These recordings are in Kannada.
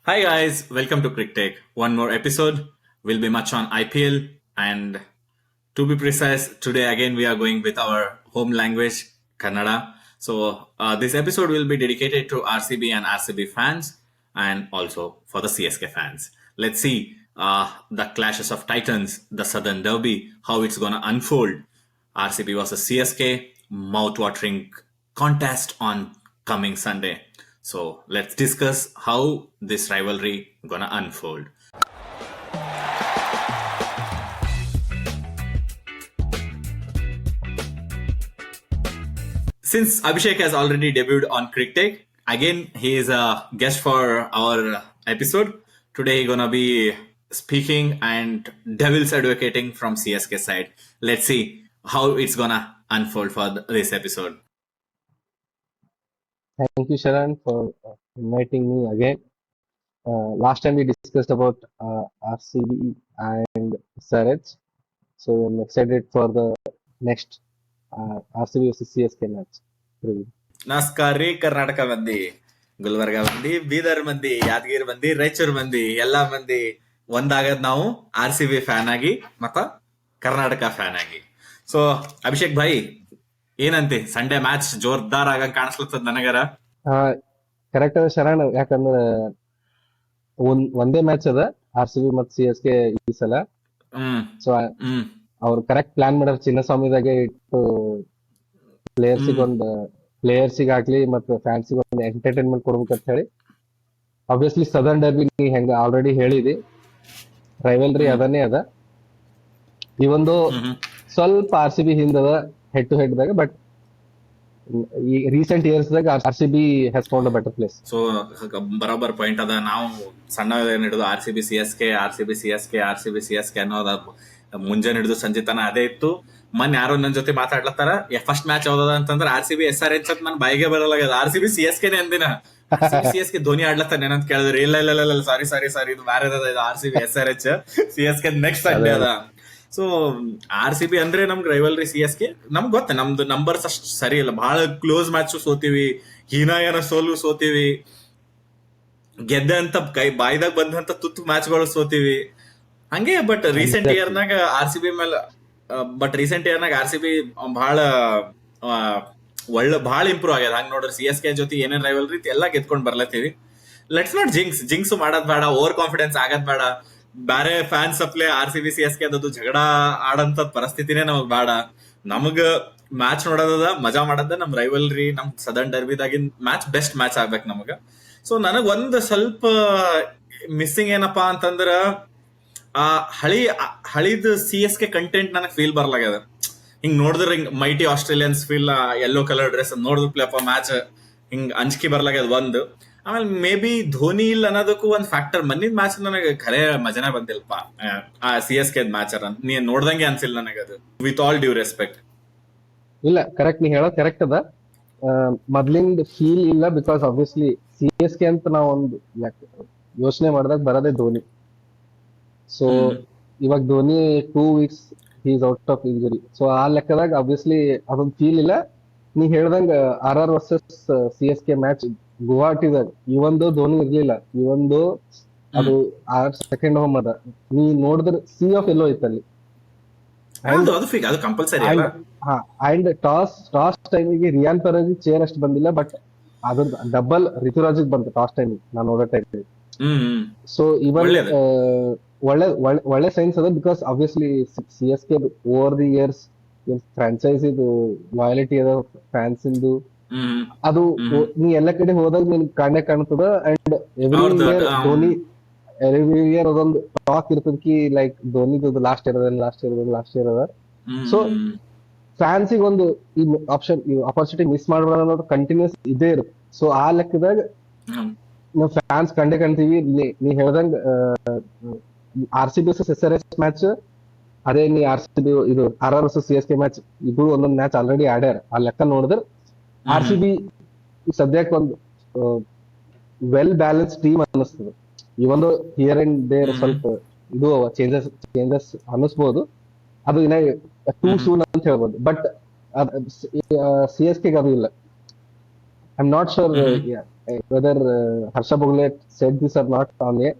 Hi guys, welcome to Crick Tech. One more episode will be much on IPL, and to be precise, today again we are going with our home language, Kannada. So this episode will be dedicated to RCB and RCB fans, and also for the CSK fans. Let's see the clashes of titans, the Southern Derby, how it's gonna unfold. RCB versus CSK, mouth-watering contest on coming Sunday. So let's discuss how this rivalry gonna unfold. Since Abhishek has already debuted on CricTech, again he is a guest for our episode. Today he's gonna be speaking and devil's advocating from CSK side. Let's see how it's gonna unfold for this episode. Thank you, Sharan, for inviting me again. Last time we discussed about RCB and Saraj, so I'm excited for the next RCB versus CSK match. ನಮಸ್ಕಾರ ರೀ ಕರ್ನಾಟಕ ಮಂದಿ, ಗುಲ್ಬರ್ಗ ಮಂದಿ, ಬೀದರ್ ಮಂದಿ, ಯಾದಗಿರಿ ಮಂದಿ, ರಾಯಚೂರು ಮಂದಿ, ಎಲ್ಲಾ ಮಂದಿ ಒಂದಾಗದ್ ನಾವು RCB ಫ್ಯಾನ್ ಆಗಿ ಮತ್ತ ಕರ್ನಾಟಕ ಫ್ಯಾನ್ ಆಗಿ. ಸೊ ಅಭಿಷೇಕ್ ಭಾಯಿ ಏನಂತೆ, ಸಂಡೇ ಮ್ಯಾಚ್ ಜೋರ್ದಾರ್ ಆಗಂಗ್ ಕಾಣಿಸ್ಲತ್ತದ ನನಗರ. ಕರೆಕ್ಟ್ ಅದ ಶರಣ್, ಯಾಕಂದ್ರೆ ಒಂದೇ ಮ್ಯಾಚ್ ಅದ RCB ಮತ್ತು CSK ಈ ಸಲ. ಸೊ ಅವ್ರು ಕರೆಕ್ಟ್ ಪ್ಲಾನ್ ಮಾಡ್ಯಾರ, ಚಿನ್ನಸ್ವಾಮಿದಾಗೆ ಇಟ್ಟು ಪ್ಲೇಯರ್ಸಿಗಾಗ್ಲಿ ಮತ್ತು ಫ್ಯಾನ್ಸಿಗೆ ಒಂದು ಎಂಟರ್ಟೈನ್ಮೆಂಟ್ ಕೊಡ್ಬೇಕಂತ ಹೇಳಿ. ಆಬ್ವಿಯಸ್ಲಿ ಸದರ್ನ್ ಡರ್ಬಿ ನೀ ಹೆಂಗ ಆಲ್ರೆಡಿ ಹೇಳಿದಿ, ರೈವಲ್ರಿ ಅದನ್ನೇ ಅದ. ಈ ಒಂದು ಸ್ವಲ್ಪ RCB ಹಿಂದದ ಹೆಡ್ ಟು ಹೆಡ್ ದಾಗ, ಬಟ್ ಈ ರೀಸೆಂಟ್ ಇಯರ್ಸ್ ದಾಗ RCB has found a better place. So ಬರೋಬರ್ ಪಾಯಿಂಟ್ ಅದ. ನಾವು ಸಣ್ಣ ಹಿಡಿದು RCB CSK ಅನ್ನೋದ ಮುಂಜಾನೆ ಹಿಡಿದು ಸಂಜೆ ತನ ಅದೇ ಇತ್ತು. ಮೊನ್ನೆ ಯಾರೋ ನನ್ನ ಜೊತೆ ಮಾತಾಡ್ಲತ್ತಾರ, ಫಸ್ಟ್ ಮ್ಯಾಚ್ ಯಾವ್ದದ ಅಂತಂದ್ರೆ RCB SRH ಅಂತ ನನ್ ಬಾಯಿಗೆ ಬರಲ್ಲ. RCB CSK ಅಂದಿನ, CSK ಧೋನಿ ಆಡ್ಲತ್ತಾನೆ ಏನಂತ ಕೇಳಿದ್ರಿ, ಇಲ್ಲ ಸಾರಿ ಇದು ಬೇರೆ ಅದ, ಇದು RCB SRH, CSK next Sunday ಅದ. ಸೊ RCB ಅಂದ್ರೆ ನಮ್ಗೆ ರೈವಲ್ರಿ, CSK ನಮ್ಗೆ ಗೊತ್ತ, ನಮ್ದು ನಂಬರ್ಸ್ ಅಷ್ಟು ಸರಿ ಇಲ್ಲ, ಬಹಳ ಕ್ಲೋಸ್ ಮ್ಯಾಚ್ ಸೋತೀವಿ, ಹೀನಾಯನ ಸೋತೀವಿ, ಗೆದ್ದೆ ಅಂತ ಬಾಯ್ದಾಗ ಬಂದಂತ ತುತ್ತು ಮ್ಯಾಚ್ಗಳು ಸೋತೀವಿ ಹಂಗೆ. ಬಟ್ ರೀಸೆಂಟ್ ಇಯರ್ನಾಗ RCB ಬಹಳ ಬಹಳ ಇಂಪ್ರೂವ್ ಆಗ್ಯದ. ಹಂಗ ನೋಡ್ರಿ CSK ಜೊತೆ ಏನೇನ್ ರೈವಲ್ರಿ ಎಲ್ಲಾ ಗೆದ್ಕೊಂಡ್ ಬರ್ಲತ್ತೀವಿ. ಲೆಟ್ಸ್ ನಾಟ್ ಜಿಂಕ್ಸ್ ಮಾಡೋದ್ ಬೇಡ, ಓವರ್ ಕಾನ್ಫಿಡೆನ್ಸ್ ಆಗದ್ ಬೇಡ. ಬೇರೆ ಫ್ಯಾನ್ಸ್ ಅಪ್ಲೆ RCB CSK ಅದದು ಜಗಳ ಆಡಂತ ಪರಿಸ್ಥಿತಿನೇ ನಮಗ್ ಬೇಡ. ನಮಗ ಮ್ಯಾಚ್ ನೋಡೋದ, ಮಜಾ ಮಾಡೋದ, ನಮ್ ರೈವಲ್ರಿ, ನಮ್ ಸದರ್ನ್ ಡರ್ಬಿದಾಗಿನ್ ಮ್ಯಾಚ್ ಬೆಸ್ಟ್ ಮ್ಯಾಚ್ ಆಗ್ಬೇಕು ನಮಗ. ಸೊ ನನಗ್ ಒಂದ್ ಸ್ವಲ್ಪ ಮಿಸ್ಸಿಂಗ್ ಏನಪ್ಪಾ ಅಂತಂದ್ರ, ಆ ಹಳಿದ CSK ಕಂಟೆಂಟ್ ನನಗ್ ಫೀಲ್ ಬರ್ಲಾಗ್ಯದ. ಹಿಂಗ್ ನೋಡಿದ್ರೆ ಹಿಂಗ್ mighty Australians feel, yellow colour dress ನೋಡಿದ್ರು ಪ್ಲೇಪ ಮ್ಯಾಚ್ ಹಿಂಗ್ ಅಂಜಿಕೆ ಬರ್ಲಾಗ್ಯದ ಒಂದು. ಆಮೇಲೆ ಮೇ ಬಿ ಧೋನಿ ಇಲ್ಲ ಅನ್ನೋದಕ್ಕೂ ಒಂದ್ ಫ್ಯಾಕ್ಟರ್. ಮನ್ನಿದ್ ಮ್ಯಾಚ್ ನನಗೆ ಖರೆ ಮಜಾನೇ ಬಂದಿಲ್ಪ ಆ CSK ಮ್ಯಾಚ್ ಅಂತ ನೀ ನೋಡ್ದಂಗೆ ಅನ್ಸಿಲ್ಲ ನನಗದು, ವಿತ್ ಆಲ್ ಡ್ಯೂ ರೆಸ್ಪೆಕ್ಟ್. ಇಲ್ಲ, ಕರೆಕ್ಟ್, ನೀ ಹೇಳೋದ್ ಕರೆಕ್ಟ್ ಅದ. ಮೊದ್ಲಿಂದ ಫೀಲ್ ಇಲ್ಲ, ಬಿಕಾಸ್ ಆಬ್ವಿಯಸ್ಲಿ CSK ಅಂತ ನಾವ್ ಒಂದು ಯೋಚನೆ ಮಾಡಿದಾಗ ಬರೋದೇ ಧೋನಿ. ಸೊ ಇವಾಗ Dhoni 2 weeks is out of injury. So ಆ ಲೆಕ್ಕದಾಗ ಆಬ್ವಿಯಸ್ಲಿ ಅದೊಂದು ಫೀಲ್ ಇಲ್ಲ. ನೀ ಹೇಳ್ದಂಗ RR ವರ್ಸಸ್ CSK ಮ್ಯಾಚ್ ಗುವಾಹಟಿದಾಗ ಇವೊಂದು ಧೋನಿ ಇರ್ಲಿಲ್ಲ, ಇವೊಂದು ಅದು ಸೆಕೆಂಡ್ ಹೋಮ್ ಅದ. ನೀ ನೋಡಿದ್ರೆ ಸಿ ಆಫ್ ಎಲ್ಲೋ ಇತ್ತಲ್ಲಿ. ಅಂಡ್ ಟಾಸ್ ಟೈಮಿಗೆ ರಿಯಾನ್ ಪರಾಜಿ ಚೇರ್ ಅಷ್ಟು ಬಂದಿಲ್ಲ, ಬಟ್ ಅದ್ರ ಡಬಲ್ ಋತುರಾಜಿಗೆ ಬಂತು ಟಾಸ್ ಟೈಮಿಗೆ ನಾನು ನೋಡೋ ಟೈಮಿಗೆ. ಸೊ ಇವನ್ ಒಳ್ಳೆ ಸೈನ್ಸ್ ಅದ, because obviously CSK over the years franchise ಇದು ಲಾಯಲಿಟಿ ಅದ ಫ್ಯಾನ್ಸ್ ಇಂದು. ಅದು ನೀ ಎಲ್ಲ ಕಡೆ ಹೋದಾಗ ನಿನ್ ಕಾಣೆ ಕಾಣ್ತದ. ಅಂಡ್ ಎವ್ರಿ ಇಯರ್ ಅದೊಂದು ಟಾಕ್ ಇರ್ತದಕಿ ಲೈಕ್ ಧೋನಿದು ಲಾಸ್ಟ್ ಇಯರ್ ಅದ. ಸೊ ಫ್ಯಾನ್ಸಿಗೆ ಒಂದು ಈ ಆಪರ್ಚುನಿಟಿ ಮಿಸ್ ಮಾಡಬಾರ್ದು ಅನ್ನೋದು ಕಂಟಿನ್ಯೂಸ್ ಇದೇ ಇರುತ್ತೆ. ಸೊ ಆ ಲೆಕ್ಕದಾಗ ನಾವು ಫ್ಯಾನ್ಸ್ ಕಂಡೇ ಕಾಣ್ತೀವಿ. ನೀ ಹೇಳ್ದಂಗ RCB ವರ್ಸಸ್ SRH ಮ್ಯಾಚ್ ಅದೇ, ನೀ RCB ಇದು RR ವರ್ಸಸ್ CSK ಮ್ಯಾಚ್, ಇದು ಒಂದೊಂದು ಮ್ಯಾಚ್ ಆಲ್ರೆಡಿ ಆಡ್ಯಾರ. ಆ ಲೆಕ್ಕ ನೋಡಿದ್ರೆ RCB ಸದ್ಯಕ್ಕೆ ಒಂದು ವೆಲ್ ಬ್ಯಾಲೆನ್ಸ್ ಟೀಮ್ ಅನ್ನಿಸ್ತದೆ. ಈ ಒಂದು ಹಿಯರ್ ಅಂಡ್ ದೇರ್ ಸ್ವಲ್ಪ ಇದು ಚೇಂಜಸ್ ಅನ್ನಿಸ್ಬೋದು, ಅದು ಇನ್ನ ಟೂ ಸೂನ್ ಅಂತ ಹೇಳ್ಬೋದು. ಬಟ್ CSK ಅದು ಇಲ್ಲ. I am not sure whether Harsha Bhogle said this or not on a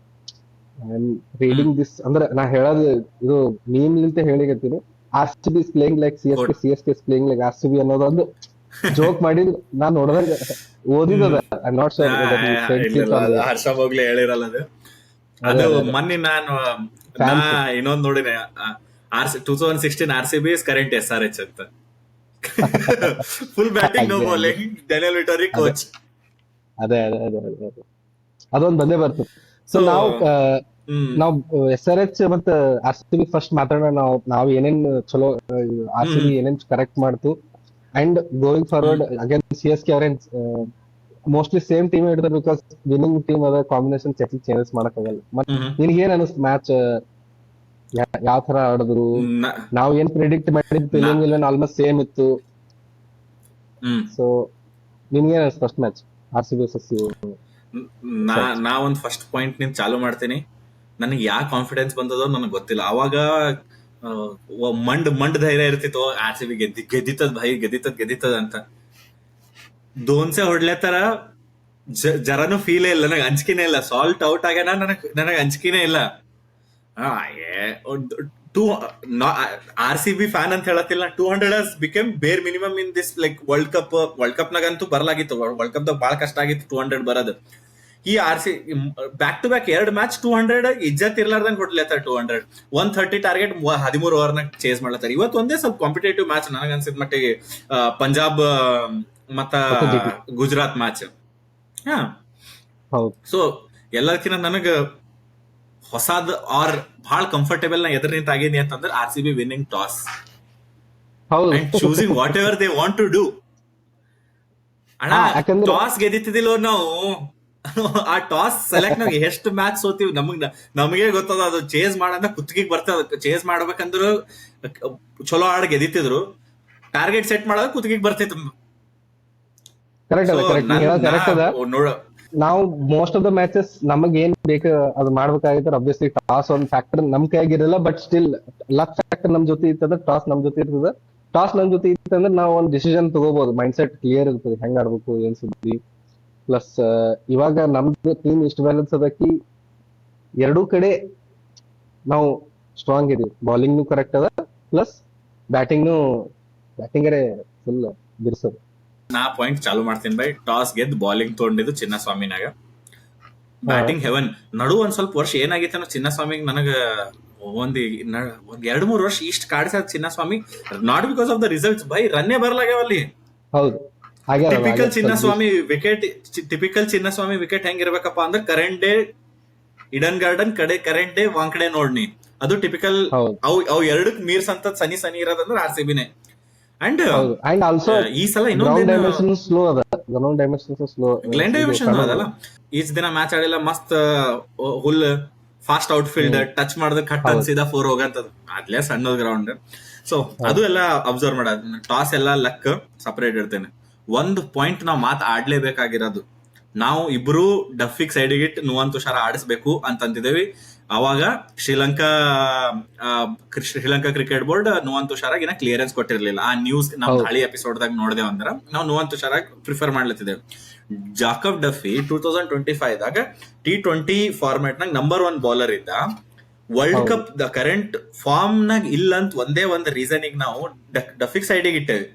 reading this ಅಂದ್ರೆ ನಾ ಹೇಳೋದು ಇದು ಮೀಮ್ ಲಿಂತ ಹೇಳಿಗತ್ತೀನಿ. R C B playing like C S K playing like R C B ಅನ್ನೋದೊಂದು ಜೋಕ್ ಮಾಡಿ ನಾನ್ ನೋಡಿದಾಗ ಓದಿದ. ನಾಟ್ ಶೋರ್ ಹರ್ಷ ಬೋಗ್ಲೆ ಹೇಳಿರಲ್ಲ ಅದು ಮೊನ್ನೆ ನಾನು ಇನ್ನೊಂದು ನೋಡಿದೆ, 2016 RCB is current SRH ಅಂತ. Full batting no bowling, Daniel Vettori coach. ಅದೇ ಅದೊಂದು ಬಂದೇ ಬರ್ತದೆ. ಸೊ ನಾವು SRH ಮತ್ತೆ RCB ಫಸ್ಟ್ ಮಾತಾಡೋಣ. ನಾವು ಏನೇನ್ ಚಲೋ RCB ಏನೇನ್ ಕರೆಕ್ಟ್ ಮಾಡ್ತು and going forward again CSK ಅವ್ರೇನ್ ಮೋಸ್ಟ್ಲಿ ಸೇಮ್ ಟೀಮ್ ಇಡ್ತಾರೆ ಬಿಕಾಸ್ ವಿನ್ನಿಂಗ್ ಟೀಮ್ ಅದ, ಕಾಂಬಿನೇಷನ್ ಚೇಂಜಸ್ ಮಾಡಕ್ಕಾಗಲ್ಲ. ಮತ್ತೆ ನಿನ್ಗೆ ಏನ್ ಅನಿಸ್ತು ಮ್ಯಾಚ್ ಯಾವ ತರ ಆಡಿದ್ರು? ನಾವ್ ಏನ್ ಪ್ರಿಡಿಕ್ಟ್ ಮಾಡಿದ್ ಪ್ಲೇಯಿಂಗ್ ಇಲೆವೆನ್ ಆಲ್ಮೋಸ್ಟ್ ಸೇಮ್ ಇತ್ತು. ಸೊ ನಿನ್ಗೆ ಏನ್ ಅನಿಸ್ತು ಫಸ್ಟ್ ಮ್ಯಾಚ್ RCB ವರ್ಸಸ್? ನಾ ಒಂದ್ ಫಸ್ಟ್ ಪಾಯಿಂಟ್ ನಿಂದ ಚಾಲು ಮಾಡ್ತೀನಿ. ನನಗೆ ಯಾ ಕಾನ್ಫಿಡೆನ್ಸ್ ಬಂದದೋ ನನಗೆ ಗೊತ್ತಿಲ್ಲ. ಅವಾಗ ಮಂಡ್ ಧೈರ್ಯ ಇರ್ತಿತ್ತು, RCB ಗೆದ್ದಿತ್ತದ ಅಂತ. ದೋನ್ಸೆ ಹೊಡ್ಲೇತರ ಜರನು ಫೀಲೇ ಇಲ್ಲ, ನನಗೆ ಅಂಜಿಕೆನೇ ಇಲ್ಲ. ಸಾಲ್ಟ್ ಔಟ್ ಆಗ್ಯಾನ, ನನಗೆ ಅಂಜಿಕೆನೇ ಇಲ್ಲ. RCB ಫ್ಯಾನ್ ಅಂತ ಹೇಳತ್ತಿಲ್ಲ, 200 has became bare minimum in this like world cup ನಾಗಂತೂ ಬರ್ಲಾಗಿತ್ತು. ವರ್ಲ್ಡ್ ಕಪ್ ದಾಗ ಬಹಳ ಕಷ್ಟ ಆಗಿತ್ತು 200 ಬರೋದು. ಈ ಬ್ಯಾಕ್ ಟು ಬ್ಯಾಕ್ 2 ಮ್ಯಾಚ್ 200 ಇಜ್ಜತ್ ಇರ್ಲಾರ್ದಂಗ್ ಹೊಡ್ಲತ್ತಾರ. 200 130 ಟಾರ್ಗೆಟ್ 13 ಓವರ್ನಾಗ ಚೇಸ್ ಮಾಡ್ಲತ್ತಾರ. ಇವತ್ತು ಒಂದೇ ಸ್ವಲ್ಪ ಕಾಂಪಿಟೇಟಿವ್ ಮ್ಯಾಚ್ ನನಗ ಅನ್ಸಿದ ಮಟ್ಟಿಗೆ, ಪಂಜಾಬ್ ಮತ್ತ ಗುಜರಾತ್ ಮ್ಯಾಚ್. ಸೊ ಎಲ್ಲದಕ್ಕಿಂತ ನನಗ ಹೊಸಾದ್ ಆರ್ ಬಹಳ ಕಂಫರ್ಟೇಬಲ್ ನಾ ಎದುರು ನಿಂತ ಆಗಿನಿ ಅಂತಂದ್ರೆ RCB winning toss and choosing whatever they want to do. ಅಣ್ಣ ಟಾಸ್ ಗೆದ್ದಿತ್ತಿದಿಲ್ಲೋ ನಾವು, ಆ ಟಾಸ್ ಸೆಲೆಕ್ಟ್ ನಾಗ ಎಷ್ಟು ಮ್ಯಾಚ್ ಸೋತೀವಿ ನಮಗೆ ಗೊತ್ತದ. ಅದು ಚೇಸ್ ಮಾಡಂದ ಕುತ್ತಿಗೆ ಬರ್ತದ. ಚೇಸ್ ಮಾಡ್ಬೇಕಂದ್ರು ಚಲೋ ಆಡ್ ಗೆದ್ದಿತ್ತಿದ್ರು, ಟಾರ್ಗೆಟ್ ಸೆಟ್ ಮಾಡೋದು ಕುತ್ತಿಗೆ ಬರ್ತಿತ್ತು. ನೋಡ, ನಾವು ಮೋಸ್ಟ್ ಆಫ್ ದ ಮ್ಯಾಚಸ್ ನಮಗ್ ಏನ್ ಬೇಕು ಅದು ಮಾಡ್ಬೇಕಾಗಿತ್ತು. ಅಬ್ವಿಯಸ್ಲಿ ಟಾಸ್ ಒಂದ್ ಫ್ಯಾಕ್ಟರ್ ನಮ್ ಕೈಯಾಗಿರಲ್ಲ, ಬಟ್ ಸ್ಟಿಲ್ ಲಕ್ ಫ್ಯಾಕ್ಟರ್ ನಮ್ ಜೊತೆ ಇರ್ತದ, ಟಾಸ್ ನಮ್ ಜೊತೆ ಇರ್ತದ. ಟಾಸ್ ನಮ್ ಜೊತೆ ಇತ್ತಂದ್ರೆ ನಾವು ಒಂದ್ ಡಿಸಿಷನ್ ತಗೋಬಹುದು, ಮೈಂಡ್ ಸೆಟ್ ಕ್ಲಿಯರ್ ಇರ್ತದೆ, ಹೆಂಗ್ ಆಡ್ಬೇಕು ಏನ್ ಸುದ್ದಿ. ಪ್ಲಸ್ ಇವಾಗ ನಮ್ದು ಟೀಮ್ ಇಷ್ಟು ಬ್ಯಾಲೆನ್ಸ್ ಅದಕ್ಕೆ ಎರಡೂ ಕಡೆ ನಾವು ಸ್ಟ್ರಾಂಗ್ ಇದೀವಿ. ಬೌಲಿಂಗ್ನು ಕರೆಕ್ಟ್ ಅದ, ಪ್ಲಸ್ ಬ್ಯಾಟಿಂಗ್ನು ಫುಲ್ ಬಿರ್ಸದ. ನಾ ಪಾಯಿಂಟ್ ಚಾಲು ಮಾಡ್ತೀನಿ ಬೈ. ಟಾಸ್ ಗೆದ್ದು ಬೌಲಿಂಗ್ ತೊಗೊಂಡಿದ್ದು ಚಿನ್ನಸ್ವಾಮಿನಾಗ. Batting haven. ನಡು ಒಂದ್ ಸ್ವಲ್ಪ ವರ್ಷ ಏನಾಗಿತ್ತು ಚಿನ್ನಸ್ವಾಮಿಗೆ, ನನಗ ಒಂದ್ 2-3 ವರ್ಷ ಇಷ್ಟ ಕಾಡಿಸ Chinnaswamy. Not because of the results by, ರನ್ನೇ ಬರ್ಲಾಗ್ಯಾವ ಅಲ್ಲಿ. ಹೌದು, ಟಿಪಿಕಲ್ ಚಿನ್ನಸ್ವಾಮಿ ವಿಕೆಟ್ ಹೆಂಗಿರ್ಬೇಕಪ್ಪ ಅಂದ್ರೆ ಕರೆಂಟ್ ಡೇ ಇಡನ್ ಗಾರ್ಡನ್ ಕಡೆ, ಕರೆಂಟ್ ಡೇ ವಾಂಕಡೆ ನೋಡ್ನಿ. ಅದು ಟಿಪಿಕಲ್. ಅವು ಎರಡಕ್ ಮೀರ್ಸಂತ ಸನಿ ಇರೋದಂದ್ರೆ RCB ನೇ. ಅಂಡ್ ಆಲ್ಸೋ ಈ ಸಲ ಗ್ಲೆನ್ ಡೈಮೆನ್ಷನ್ ಅದಲ್ಲ. ಈಸ್ ದಿನ ಮ್ಯಾಚ್ ಆಡಿಲ್ಲ, ಮಸ್ತ್ ಹುಲ್ ಫಾಸ್ಟ್ ಔಟ್ ಫೀಲ್ಡ್ ಟಚ್ ಮಾಡಿದ್ರೆ ಕಟ್ ಅನ್ಸಿದ 4 ಹೋಗಂತದ್ದು. ಅದ್ಲೇ ಸಣ್ಣದ ಗ್ರೌಂಡ್. ಸೊ ಅದು ಎಲ್ಲ ಅಬ್ಸರ್ವ್ ಮಾಡೋದು. ಟಾಸ್ ಎಲ್ಲ ಲಕ್ ಸಪರೇಟ್ ಇರ್ತೇನೆ. ಒಂದು ಪಾಯಿಂಟ್ ನಾವು ಆಡ್ಲೇಬೇಕಾಗಿರೋದು, ನಾವು ಇಬ್ರು ಡಫಿಕ್ ಸೈಡಿಗೆ ಇಟ್ಟು ನುವಂತ್ ತುಷಾರ ಆಡಿಸ್ಬೇಕು ಅಂತಂತಿದ್ದೇವಿ. ಅವಾಗ ಶ್ರೀಲಂಕಾ ಕ್ರಿಕೆಟ್ ಬೋರ್ಡ್ ನುವಂತ್ ತುಷಾರಾಗ್ ಇನ್ನ ಕ್ಲಿಯರೆನ್ಸ್ ಕೊಟ್ಟಿರ್ಲಿಲ್ಲ. ಆ ನ್ಯೂಸ್ ನಾವು ಹಳಿ ಎಪಿಸೋಡ್ ದಾಗ ನೋಡ್ದೇವ್ ಅಂದ್ರ ನಾವು ನುವಂತ್ ತುಷಾರಾಗ್ ಪ್ರಿಫರ್ ಮಾಡ್ಲತ್ತಿದ್ದೇವೆ. ಜಾಕಬ್ ಡಫಿ 2025 ದಾಗ T20 ಫಾರ್ಮ್ಯಾಟ್ ನಾಗ ನಂಬರ್ 1 ಬೌಲರ್ ಇದ್ದ. ವರ್ಲ್ಡ್ ಕಪ್ ದ ಕರೆಂಟ್ ಫಾರ್ಮ್ ನಾಗ ಇಲ್ಲ ಅಂತ ಒಂದೇ ಒಂದು ರೀಸನ್ ನಾವು ಡಫಿಕ್ ಸೈಡಿಗೆ ಇಟ್ಟೇವಿ.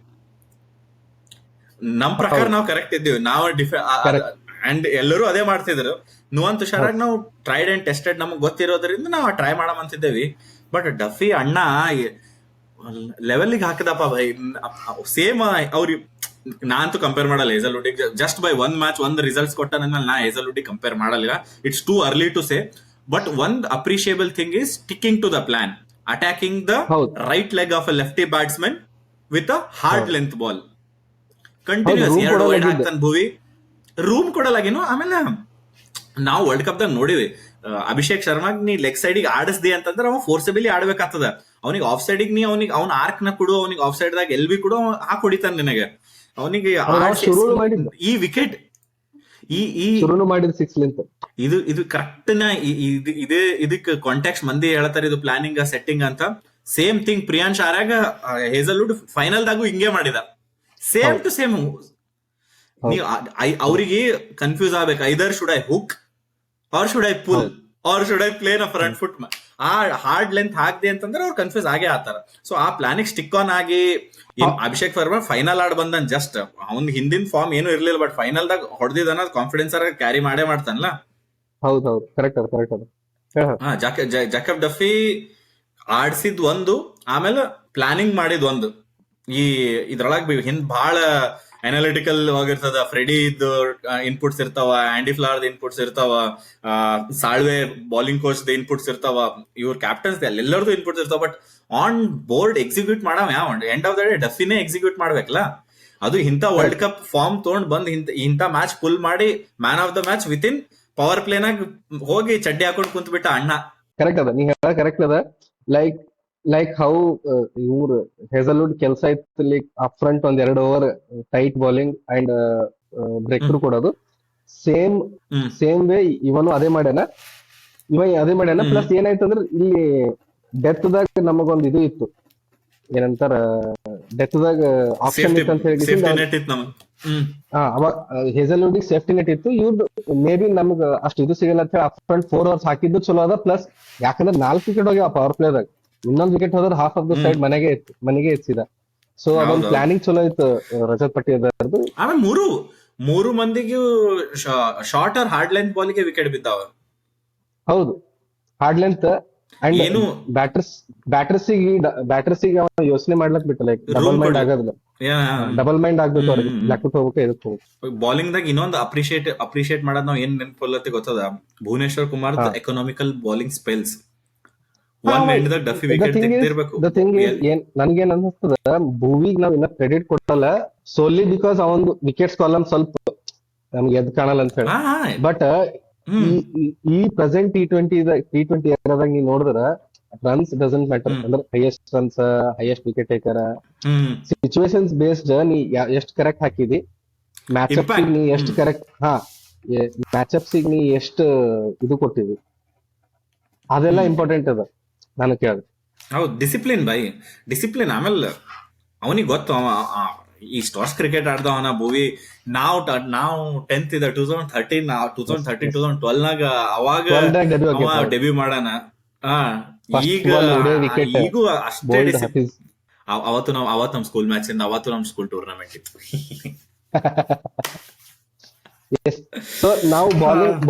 ನಮ್ ಪ್ರಕಾರ ನಾವು ಕರೆಕ್ಟ್ ಇದ್ದೀವಿ. ನಾವು ಅಂಡ್ ಎಲ್ಲರೂ ಅದೇ ಮಾಡ್ತಿದ್ರು. ನುವಂತ್ ತುಷಾರಾಗ್ ನಾವು ಟ್ರೈಡ್ ಅಂಡ್ ಟೆಸ್ಟೆಡ್, ನಮಗ್ ಗೊತ್ತಿರೋದ್ರಿಂದ ನಾವು ಟ್ರೈ ಮಾಡಮಂತಿದ್ದೇವಿ. ಬಟ್ ಡಫಿ ಅಣ್ಣ ಲೆವೆಲ್ಗೆ ಹಾಕಿದಪ್ಪ ಬೈ. ಸೇಮ್ ಅವ್ರಿಗೆ ನಾ ಅಂತೂ ಕಂಪೇರ್ ಮಾಡಲ್ಲ Hazlewood. Just by 1 match 1 results ಕೊಟ್ಟ ನಾ ಹೇಸಲ್ವುಡ್ ಕಂಪೇರ್ ಮಾಡಲ್ಲ. It's too early to say. But ಒಂದ್ appreciable thing is sticking to the plan, attacking the right leg of a lefty batsman with a hard length ball. Continues 2 wide ಹಾಕ್ತಾನೆ ಭುವಿ, ರೂಮ್ ಕೊಡಲಾಗಿನು. ಆಮೇಲೆ ನಾವು ವರ್ಲ್ಡ್ ಕಪ್ ದಾಗ ನೋಡಿವಿ, ಅಭಿಷೇಕ್ ಶರ್ಮಾಗ್ ನೀ ಲೆಗ್ ಸೈಡಿಗೆ ಆಡಿಸ್ದಿ ಅಂತಂದ್ರೆ ಅವ ಫೋರ್ಸಬಲಿ ಆಡ್ಬೇಕಾಗ್ತದ. ಅವನಿಗೆ ಆಫ್ ಸೈಡಿಗೆ ನೀ ಅವ್ನ ಆರ್ಕ್ ನ ಕೊಡು, ಅವನಿಗೆ ಆಫ್ ಸೈಡ್ ದಾಗ LB ಕೊಡು, ಹಾಕಿ ಹೊಡಿತಾನೆ ನಿನಗೆ. ಅವನಿಗೆ ಈ ವಿಕೆಟ್ ಇದು ಕರೆಕ್ಟ್ ನ ಇದಕ್ ಕಾಂಟ್ಯಾಕ್ಟ್ ಮಂದಿ ಹೇಳ್ತಾರೆ, ಇದು ಪ್ಲಾನಿಂಗ್ ಸೆಟ್ಟಿಂಗ್ ಅಂತ. ಸೇಮ್ ಥಿಂಗ್ ಪ್ರಿಯಾಂಶ್ ಆರ್ಯಾಗ ಹೇಸಲ್ವುಡ್ ಫೈನಲ್ ದಾಗೂ ಹಿಂಗೆ ಮಾಡಿದ. ಸೇಮ್ ಟು ಸೇಮ್ ನೀವು ಅವ್ರಿಗೆ ಕನ್ಫ್ಯೂಸ್ ಆಗ್ಬೇಕು, either should I hook or should I pull or should I plane a front foot. ಆ ಹಾರ್ಡ್ ಲೆಂತ್ ಹಾಕ್ದೆ ಅಂತಂದ್ರೆ ಅವ್ರು ಕನ್ಫ್ಯೂಸ್ ಆಗೇ ಆತಾರ. ಸೊ ಆ ಪ್ಲಾನಿಗೆ ಸ್ಟಿಕ್ ಆನ್ ಆಗಿ ಅಭಿಷೇಕ್ ವರ್ಮಾ ಫೈನಲ್ ಆಡ್ ಬಂದನ್. ಜಸ್ಟ್ ಅವ್ನ್ ಹಿಂದಿನ ಫಾರ್ಮ್ ಏನು ಇರ್ಲಿಲ್ಲ, ಬಟ್ ಫೈನಲ್ ದಾಗ ಹೊಡೆದಿದ್ದಾನ, ಕಾನ್ಫಿಡೆನ್ಸ್ ಕ್ಯಾರಿ ಮಾಡೇ ಮಾಡ್ತಾನಲ್ಲ. ಹೌದು ಕರೆಕ್ಟ್ ಅದು. ಜಾಕಬ್ ಡಫಿ ಆಡ್ಸಿದ್ ಒಂದು, ಆಮೇಲೆ ಪ್ಲಾನಿಂಗ್ ಮಾಡಿದ್ ಒಂದು. ಇದ್ರೊಳಗ ಹಿಂದ್ ಬಹಳ ಅನಾಲಿಟಿಕಲ್ ಆಗಿರ್ತದ. ಫ್ರೆಡಿ ಇದ್ದು ಇನ್ಪುಟ್ಸ್ ಇರ್ತಾವ, ಆಂಡಿ ಫ್ಲವರ್ ಇನ್ಪುಟ್ಸ್ ಇರ್ತಾವ, ಸಾಳ್ವೆ ಬೌಲಿಂಗ್ ಕೋಚ್ ಇನ್ಪುಟ್ಸ್ ಇರ್ತಾವ, ಇವ್ರ ಕ್ಯಾಪ್ಟನ್ಸ್ ಎಲ್ಲರದು ಇನ್ಪುಟ್ಸ್ ಇರ್ತಾವ. ಬಟ್ ಆನ್ ಬೋರ್ಡ್ ಎಕ್ಸಿಕ್ಯೂಟ್ ಮಾಡವ ಯಾವ ಎಂಡ್ ಆಫ್ ದ ಡೇ ಡಫಿನೇ ಎಕ್ಸಿಕ್ಯೂಟ್ ಮಾಡ್ಬೇಕಲ್ಲ. ಅದು ಇಂಥ ವರ್ಲ್ಡ್ ಕಪ್ ಫಾರ್ಮ್ ತಗೊಂಡ್ ಬಂದ್ ಇಂಥ ಮ್ಯಾಚ್ ಫುಲ್ ಮಾಡಿ man of the match within power ಪ್ಲೇನಾಗ ಹೋಗಿ ಚಡ್ಡಿ ಹಾಕೊಂಡ್ ಕುಂತ್ಬಿಟ್ಟ ಅಣ್ಣ. ಕರೆಕ್ಟ್ ಅದ, ನೀ ಹೇಳ ಕರೆಕ್ಟ್ ಅದ. ಲೈಕ್ ಹೌ ಇವ್ರ ಹೆಜಲ್ವುಡ್ ಕೆಲಸ ಇತ್ತು, ಲೈಕ್ ಅಪ್ ಫ್ರಂಟ್ ಒಂದ್ 2 over tight bowling and break through ಕೊಡೋದು. ಸೇಮ್ ವೇ ಇವನು ಅದೇ ಮಾಡ್ಯಾನ. ಪ್ಲಸ್ ಏನಾಯ್ತಂದ್ರ ಇಲ್ಲಿ ಡೆತ್ ದಾಗ ನಮಗೊಂದು ಇದು ಇತ್ತು, ಏನಂತಾರ ಡೆತ್ ದಾಗ ಆಪ್ಷನ್ ಇತ್ತು ಅಂತ ಹೇಳಿ. ಅವಾಗ ಹೆಜಲ್ವುಡ್ ಸೇಫ್ಟಿ ನೆಟ್ ಇತ್ತು, ಇವ್ರದ್ದು ಮೇ ಬಿ ನಮ್ಗ ಅಷ್ಟು ಇದು ಸಿಗಲ್ಲ ಅಂತ ಹೇಳಿ ಅಪ್ ಫ್ರಂಟ್ 4 ಓವರ್ಸ್ ಹಾಕಿದ್ದು ಚಲೋ ಅದ. ಪ್ಲಸ್ ಯಾಕಂದ್ರೆ 4 ವಿಕೆಟ್ ಹೋಗ್ಯಾವ ಪವರ್ ಪ್ಲೇದಾಗ, ಇನ್ನೊಂದು ವಿಕೆಟ್ ಹೋದ್ರೆ ಹಾಫ್ ಆಫ್ ದ ಸೈಡ್ ಮನೆಗೆ ಎತ್ತಿದ. ಸೊ ಅದೊಂದು ಪ್ಲಾನಿಂಗ್ ಚಲೋ ಇತ್ತು ರಜತ್ ಪಟ್ಟಿದಾರ್ದು. ಆಮೇಲೆ ಮೂರು ಮಂದಿಗೂ ಶಾರ್ಟ್ ಆರ್ ಹಾರ್ಡ್ ಲೆಂತ್ ಬಾಲಿಗೆ ವಿಕೆಟ್ ಬಿದ್ದಾವ. ಹೌದು, ಹಾರ್ಡ್ ಲೆಂತ್ ಅಂಡ್ ಏನು ಬ್ಯಾಟರ್ಸಿಗೆ ಯೋಚನೆ ಮಾಡ್ಲಕ್ ಬಿಟ್ಟ, ಲೈಕ್ ಡಬಲ್ ಮೈಂಡ್ ಆಗೋದಿಲ್ಲ. ಡಬಲ್ ಮೈಂಡ್ ಆಗ್ಬೇಕು ಅವ್ರಿಗೆ, ಲೆಕ್ಕಕ್ಕೆ ಹೋಗ್ಬೇಕು, ಇದಕ್ಕೆ ಹೋಗ್ಬೇಕು. ಬಾಲಿಂಗ್ ದಾಗ ಇನ್ನೊಂದು ಅಪ್ರಿಶಿಯೇಟ್ ಮಾಡೋದ್ ನಾವ್ ಏನ್ ನೆನ್ಪೊಲ್ಲತ್ತೆ ಗೊತ್ತದ, Bhuvneshwar Kumar economical bowling spells. One end ದಾಗ ಡಫಿ ವಿಕೆಟ್ ತೆಗ್ದಿರ್ಬೇಕು. ನನ್ಗೇನ್ ಅನ್ಸ್ತದ, ಭೂವಿಗ್ ನಾವ್ ಇನ್ನ ಕ್ರೆಡಿಟ್ ಕೊಟ್ಟಲ್ಲ ಸೋಲಿ ಬಿಕಾಸ್ ಅವನ್ ವಿಕೆಟ್ಸ್ ಕಾಲಮ್ ಸ್ವಲ್ಪ ನಮ್ಗೆ ಎದ್ ಕಾಣಲ್ಲ ಅಂತ ಹೇಳಿ. ಬಟ್ ಈ ಪ್ರೆಸೆಂಟ್ ಟಿ20 ಏರಾದಾಗ ನೀವ್ ನೋಡಿದ್ರ ರನ್ಸ್ ಡಸಂಟ್ ಮ್ಯಾಟರ್. ಅಂದ್ರೆ highest runs, highest wicket taker, situations based ನೀ ಎಷ್ಟ್ ಕರೆಕ್ಟ್ ಹಾಕಿದಿ, ಮ್ಯಾಚ್ಅಪ್ ನೀ ಎಷ್ಟು ಕರೆಕ್ಟ್, ಮ್ಯಾಚ್ಅಪ್ಸ್ ನೀ ಎಷ್ಟು ಇದು ಕೊಟ್ಟಿದಿ, ಅದೆಲ್ಲ ಇಂಪಾರ್ಟೆಂಟ್ ಅದ ನಾನು ಕೇಳಿದೆ. ಹೌದು, ಡಿಸಿಪ್ಲಿನ್. ಆಮೇಲೆ ಅವನಿಗೆ ಗೊತ್ತು, ಈ ಸ್ಟಾರ್ಸ್ ಕ್ರಿಕೆಟ್ ಆಡ್ದವನ ಭೂವಿ. ನಾವು 10th ಇದ 2012 ನಾಗ ಅವಾಗ ಡೆಬ್ಯೂ ಮಾಡಾನ. ಈಗೂ ಅಷ್ಟೇ ಡಿಸಿಪ್ಲಿನ್. ಅವತ್ತು ನಮ್ ಸ್ಕೂಲ್ ಮ್ಯಾಚ್ ಇಂದ, ಅವತ್ತು ನಮ್ ಸ್ಕೂಲ್ ಟೂರ್ನಮೆಂಟ್ ಇತ್ತು. ಸೊ ನಾವು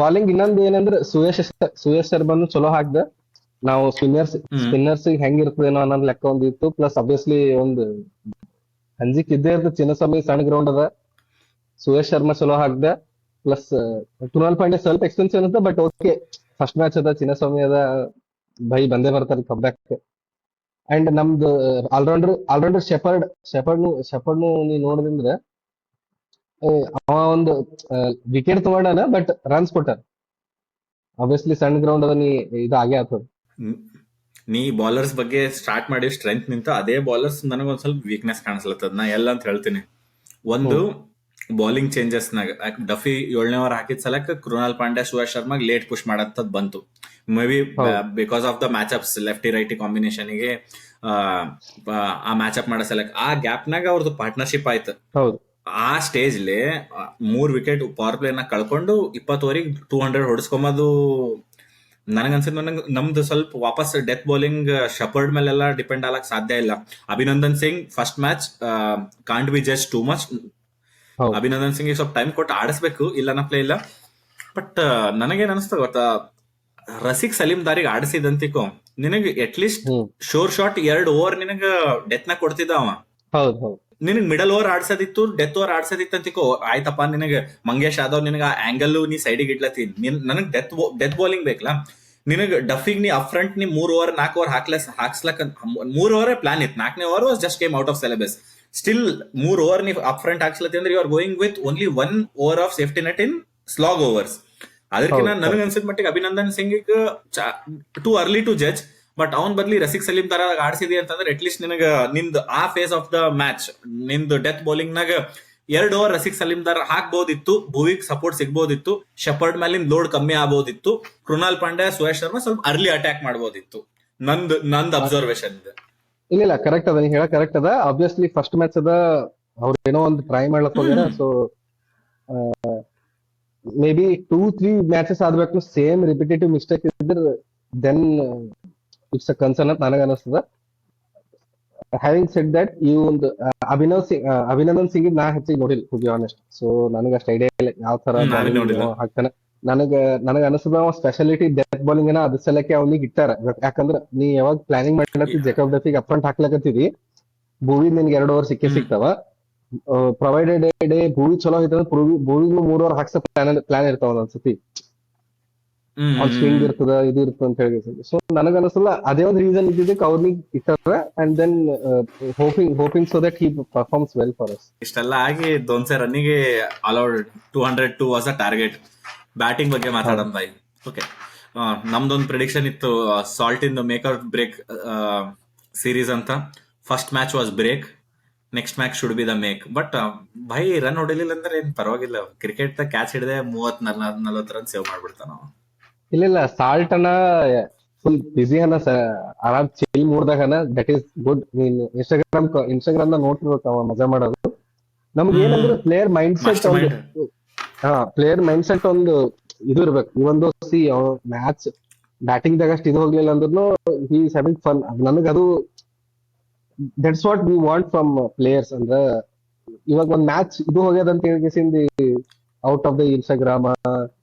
ಬಾಲಿಂಗ್ ಇನ್ನೊಂದು ಏನಂದ್ರೆ ಸುಯೇಶ್ ಶರ್ಮನು ಚಲೋ ಹಾಕ್ದ. ನಾವು ಸ್ಪಿನ್ನರ್ಸ್ ಹೆಂಗಿರ್ತದೇನೋ ಅನ್ನೋದ್ ಲೆಕ್ಕ ಒಂದಿತ್ತು. ಪ್ಲಸ್ ಅಬ್ವಿಯಸ್ಲಿ ಒಂದು ಅಂಜಿಕ್ ಇದ್ದೇ ಇರ್ತದೆ, ಚಿನ್ನಸ್ವಾಮಿ ಸಣ್ಣ ಗ್ರೌಂಡ್ ಅದ, ಸುಯೇಶ್ ಶರ್ಮಾ ಚಲೋ ಹಾಕ್ದ. ಪ್ಲಸ್ ಕೃಣಾಲ್ ಪಾಂಡ್ಯ ಸ್ವಲ್ಪ ಎಕ್ಸ್ಪೆನ್ಸಿವ್ ಅನ್ಸುತ್ತೆ, ಬಟ್ ಓಕೆ ಫಸ್ಟ್ ಮ್ಯಾಚ್ ಅದ, ಚಿನ್ನಸ್ವಾಮಿ ಅದ, ಬೈ ಬಂದೇ ಬರ್ತಾರೆ ಕಬ್ಯಾಕ್. ಅಂಡ್ ನಮ್ದು ಆಲ್ರೌಂಡರ್ ಶೆಪರ್ಡ್ನು ನೀ ನೋಡಿದ್ರೆ ಅವ ಒಂದು ವಿಕೆಟ್ ತಗೊಂಡಾನ, ಬಟ್ ರನ್ಸ್ ಕೊಟ್ಟಾನ. ಆಬ್ವಿಯಸ್ಲಿ ಸಣ್ಣ ಗ್ರೌಂಡ್ ಅದ, ನೀ ಇದು ಆಗೇ ಆಗ್ತದ. ನೀ ಬೌಲರ್ಸ್ ಬಗ್ಗೆ ಸ್ಟಾರ್ಟ್ ಮಾಡಿ ಸ್ಟ್ರೆಂತ್ ನಿಂತ, ಅದೇ ಬೌಲರ್ಸ್ ನನಗೊಂದ್ ಸ್ವಲ್ಪ ವೀಕ್ನೆಸ್ ಕಾಣಿಸ್ಲತ್ತದ. ನಾ ಎಲ್ಲ ಅಂತ ಹೇಳ್ತೀನಿ. ಒಂದು ಬೌಲಿಂಗ್ ಚೇಂಜಸ್ ನಾಗ ಡಫಿ 7ನೇ ಓವರ್ ಹಾಕಿದ ಸಲಕ್ ಕೃಣಾಲ್ ಪಾಂಡ್ಯ, ಸುಯೇಶ್ ಶರ್ಮಾಗ್ ಲೇಟ್ ಪುಷ್ ಮಾಡತ್ತದ್ ಬಂತು. May be because of the matchups, lefty righty combination ಗೆ ಆ ಮ್ಯಾಚ್ ಅಪ್ ಮಾಡೋ ಸಲಕ್ ಆ ಗ್ಯಾಪ್ ನಾಗ ಅವ್ರದ್ದು ಪಾರ್ಟ್ನರ್ಶಿಪ್ ಆಯ್ತು. ಆ ಸ್ಟೇಜ್ಲಿ 3 ವಿಕೆಟ್ ಪವರ್ ಪ್ಲೇ ನ ಕಳ್ಕೊಂಡು 20 ಓವರಿಗೆ 200 ಹೊಡಿಸ್ಕೊಂಬದು. ನನಗನ್ಸಿದ್ ನಮ್ದು ಸ್ವಲ್ಪ ವಾಪಸ್ ಡೆತ್ ಬೌಲಿಂಗ್ ಶಪರ್ಡ್ ಮೇಲೆಲ್ಲ ಡಿಪೆಂಡ್ ಆಗಕ್ ಸಾಧ್ಯ ಇಲ್ಲ. Abhinandan Singh first match can't be just too much. Abhinandan Singh ಸ್ವಲ್ಪ ಟೈಮ್ ಕೊಟ್ಟು ಆಡಿಸ್ಬೇಕು, ಇಲ್ಲ ಪ್ಲೇ ಇಲ್ಲ. ಬಟ್ ನನಗೇನ್ ಅನಿಸ್ತದ ಗೊತ್ತಾ, ರಸಿಕ್ ಸಲೀಂ ದಾರಿಗೆ ಆಡಿಸಿದಂತಿಕೋ ನಿನಗೆ at least sure shot 2 over ನಿನಗ ಡೆತ್ ನ ಕೊಡ್ತಿದ್ದ ಅವ. ನಿನಗ್ ಮಿಡಲ್ ಓವರ್ ಆಡ್ಸೋದಿತ್ತು, ಡೆತ್ ಓವರ್ ಆಡ್ಸೋದಿತ್ತು ಅಂತಿಕೋ, ಆಯ್ತಪ್ಪ ನಿನಗೆ ಮಂಗೇಶ್ ಯಾದವ್ ನಿನಗ ಆ ಆಂಗಲ್ ನೀ ಸೈಡಿಗೆ ಇಡ್ಲತ್ತೀನಿ, ನನಗ್ ಡೆತ್ ಬೌಲಿಂಗ್ ಬೇಕಲ್ಲ. ನಿನಗ್ ಡಫಿಗ್ ನೀ ಅಪ್ ಫ್ರಂಟ್ ನೀ 3 ಓವರ್ 4 ಓವರ್ ಹಾಕ್ಸ್ಲಕ್ 3 ಓವರ್ ಪ್ಲಾನ್ ಇತ್ತು, 4ನೇ over was just came out of syllabus. Still 3 over ನೀವು ಅಪ್ ಫ್ರಂಟ್ ಹಾಕ್ಸ್ಲತ್ತಿ ಅಂದ್ರೆ you are going with only 1 over of safety net in slog overs. ಅದಕ್ಕಿಂತ ನನಗ್ ಅನ್ಸಿದ ಮಟ್ಟಿಗೆ Abhinandan Singh too early to judge. But ಅವನ್ ಬದ್ಲಿ ರಸಿಕ್ ಸಲೀಂ ತರ ಆಡ್ಸಿದಿ ಅಂತಂದ್ರೆ ಅಟ್ ಲೀಸ್ಟ್ ನಿನಗ ನಿಂದ್ ಆ ಫೇಸ್ ಆಫ್ ದ ಮ್ಯಾಚ್ ನಿಂದು ಡೆತ್ ಬೌಲಿಂಗ್ ನಾಗ 2 ಓವರ್ ರಸಿಕ್ ಸಲೀಂ ತರ ಹಾಕ್ಬೋದಿತ್ತು, ಭುವಿಗ್ ಸಪೋರ್ಟ್ ಸಿಗ್ಬೋದಿತ್ತು, ಶೆಪರ್ಡ್ ಮೇಲಿನ ಲೋಡ್ ಕಮ್ಮಿ ಆಗ್ಬೋದಿತ್ತು, ಕೃಣಾಲ್ ಪಾಂಡ್ಯ, ಸುಯೇಶ್ ಶರ್ಮಾ ಸ್ವಲ್ಪ ಅರ್ಲಿ ಅಟ್ಯಾಕ್ ಮಾಡ್ಬೋದಿತ್ತು. ನಂದ್ ಅಬ್ಸರ್ವೇಷನ್ ಇದೆ. ಇಲ್ಲ ಕರೆಕ್ಟ್ ಅದ, ನೀ ಹೇಳ ಕರೆಕ್ಟ್ ಅದ. ಆಬ್ವಿಯಸ್ಲಿ ಫಸ್ಟ್ ಮ್ಯಾಚ್ ಅದ, ಅವ್ರ ಏನೋ ಒಂದು ಟ್ರೈ ಮಾಡ್ಲಕ್ ಹೋಗ್ಯಾರ. ಸೊ ಮೇ ಬಿ 2-3 ಮ್ಯಾಚಸ್ ಆದ್ಬೇಕು ಸೇಮ್ ರಿಪಿಟೇಟಿವ್ ಮಿಸ್ಟೇಕ್ ಇದ್ರೆ ದೆನ್ ಇಟ್ಸ್ ಅ ಕನ್ಸರ್ನ್ ಅಂತ ನನಗ ಅನಿಸ್ತದ. ಹ್ಯಾವಿಂಗ್ ಸೆಡ್ ದಟ್ ಈ ಒಂದು ಅಭಿನಂದನ್ ಸಿಂಗ್ ನಾ ಹೆಚ್ಚಿಗೆ ನೋಡಿಲ್ಲ ಟು ಬಿ ಆನೆಸ್ಟ್. ಸೊ ನನಗೆ ಅಷ್ಟು ಐಡಿಯಾ ಇಲ್ಲ ಯಾವ ತರ ನಾವೇ ಬಾಲಿಂಗ್ ನೋಡಿಲ್ಲ. ಹಾಕ್ತಾನೆ. ನನಗ ಅನಿಸ್ತದ ಸ್ಪೆಷಾಲಿಟಿ ಡೆತ್ ಬಾಲಿಂಗ್ ಏನ ಅದ್ರ ಸಲಕ್ಕೆ ಅವ್ನಿಗೆ ಇಟ್ಟಾರ. ಯಾಕಂದ್ರ ನೀ ಯಾವಾಗ ಪ್ಲಾನಿಂಗ್ ಮಾಡ್ಲತ್ತಿ ಜೇಕಬ್ ಡಫಿಗೆ ಅಪ್ರಂಟ್ ಹಾಕ್ಲಕತ್ತಿದಿ, ಭೂವಿ ನಿನ್ಗೆ 2 ಓವರ್ ಸಿಕ್ಕೇ ಹ್ಮ್ ಸಿಗ್ತಾವ. ಪ್ರೊವೈಡೆಡ್ ಡೇ ಭೂವಿ ಚಲೋ ಐತಂದ್ರೆ ಭೂವಿಗೂ 3 ಓವರ್ ಹಾಕ್ಸೋ ಪ್ಲಾನ್ ಇರ್ತಾವ ಒಂದೊಂದ್ಸತಿ. ಹ್ಮ್ ಅವ್ನ್ ಹ್ಮ್ ಸ್ವಿಂಗ್ ಹ್ಮ್. ಇರ್ತದ ಇದು ಇರ್ತದ ಅಂತ ಹೇಳಿ. ಸೊ ನನಗ ಅನಿಸಲ್ಲ ಅದೇ ಒಂದು ರೀಸನ್ ಇದ್ದಿದ್ದಕ್ಕೆ ಅವ್ರಿಗೆ ಇಟ್ಟಾರ. And then hoping so that he performs well for us. ಇಷ್ಟೆಲ್ಲ ಆಗಿ ದೋನ್ಸೆ ರನ್ನಿಗೆ allowed 202 was a target. Batting ಬಗ್ಗೆ ಮಾತಾಡೋಣ ಬಾಯ್. ಓಕೆ, ನಮ್ದೊಂದು ಪ್ರಿಡಿಕ್ಷನ್ ಇತ್ತು, Salt in the make or break series ಅಂತ. First match was break, next match should be the make. But ಭಾಯ್ ರನ್ ಹೊಡಿಲಿಲ್ಲ ಅಂದ್ರೆ ಏನ್ ಪರವಾಗಿಲ್ಲ, ಕ್ರಿಕೆಟ್ ಕ್ಯಾಚ್ ಹಿಡಿದೆ 30-40 ರನ್ ಸೇವ್ ಮಾಡ್ಬಿಡ್ತಾನ ನಾವು. ಇಲ್ಲ ಸಾಲ್ಟ್ ಅನ್ನ ಫುಲ್ ಬಿಸಿ ಅನ್ನ ಆರಾಮ್ ಚಿಲ್ ಮೂಡ್ದಾಗನ ದಟ್ ಈಸ್ ಗುಡ್. ನೀನ್ ಇನ್ಸ್ಟಾಗ್ರಾಮ್ ನ ನೋಡ್ತಿರ್ಬೇಕು ಅವ ಮಜಾ ಮಾಡೋದು. ನಮ್ಗೆ ಏನಂದ್ರೆ ಪ್ಲೇಯರ್ ಮೈಂಡ್ ಸೆಟ್ ಮಾಸ್ಟರ್ ಒಂದು, ಮೈಂಡ್. ಪ್ಲೇಯರ್ ಮೈಂಡ್ ಸೆಟ್ ಒಂದು ಇದು ಇರ್ಬೇಕು. ಈ ಒಂದು ಮ್ಯಾಚ್ ಬ್ಯಾಟಿಂಗ್ ದಾಗ ಅಷ್ಟು ಇದು ಹೋಗ್ಲಿಲ್ಲ ಅಂದ್ರೂ ಹಿ ಈಸ್ ಹ್ಯಾವಿಂಗ್ ಫನ್. ನನಗದು that's what we want from players. ಅಂದ್ರ ಇವಾಗ ಒಂದ್ ಮ್ಯಾಚ್ ಇದು ಹೋಗ್ಯದಂತ ಹೇಳಿ ಔಟ್ ಆಫ್ ದ ಇನ್ಸ್ಟಾಗ್ರಾಮ್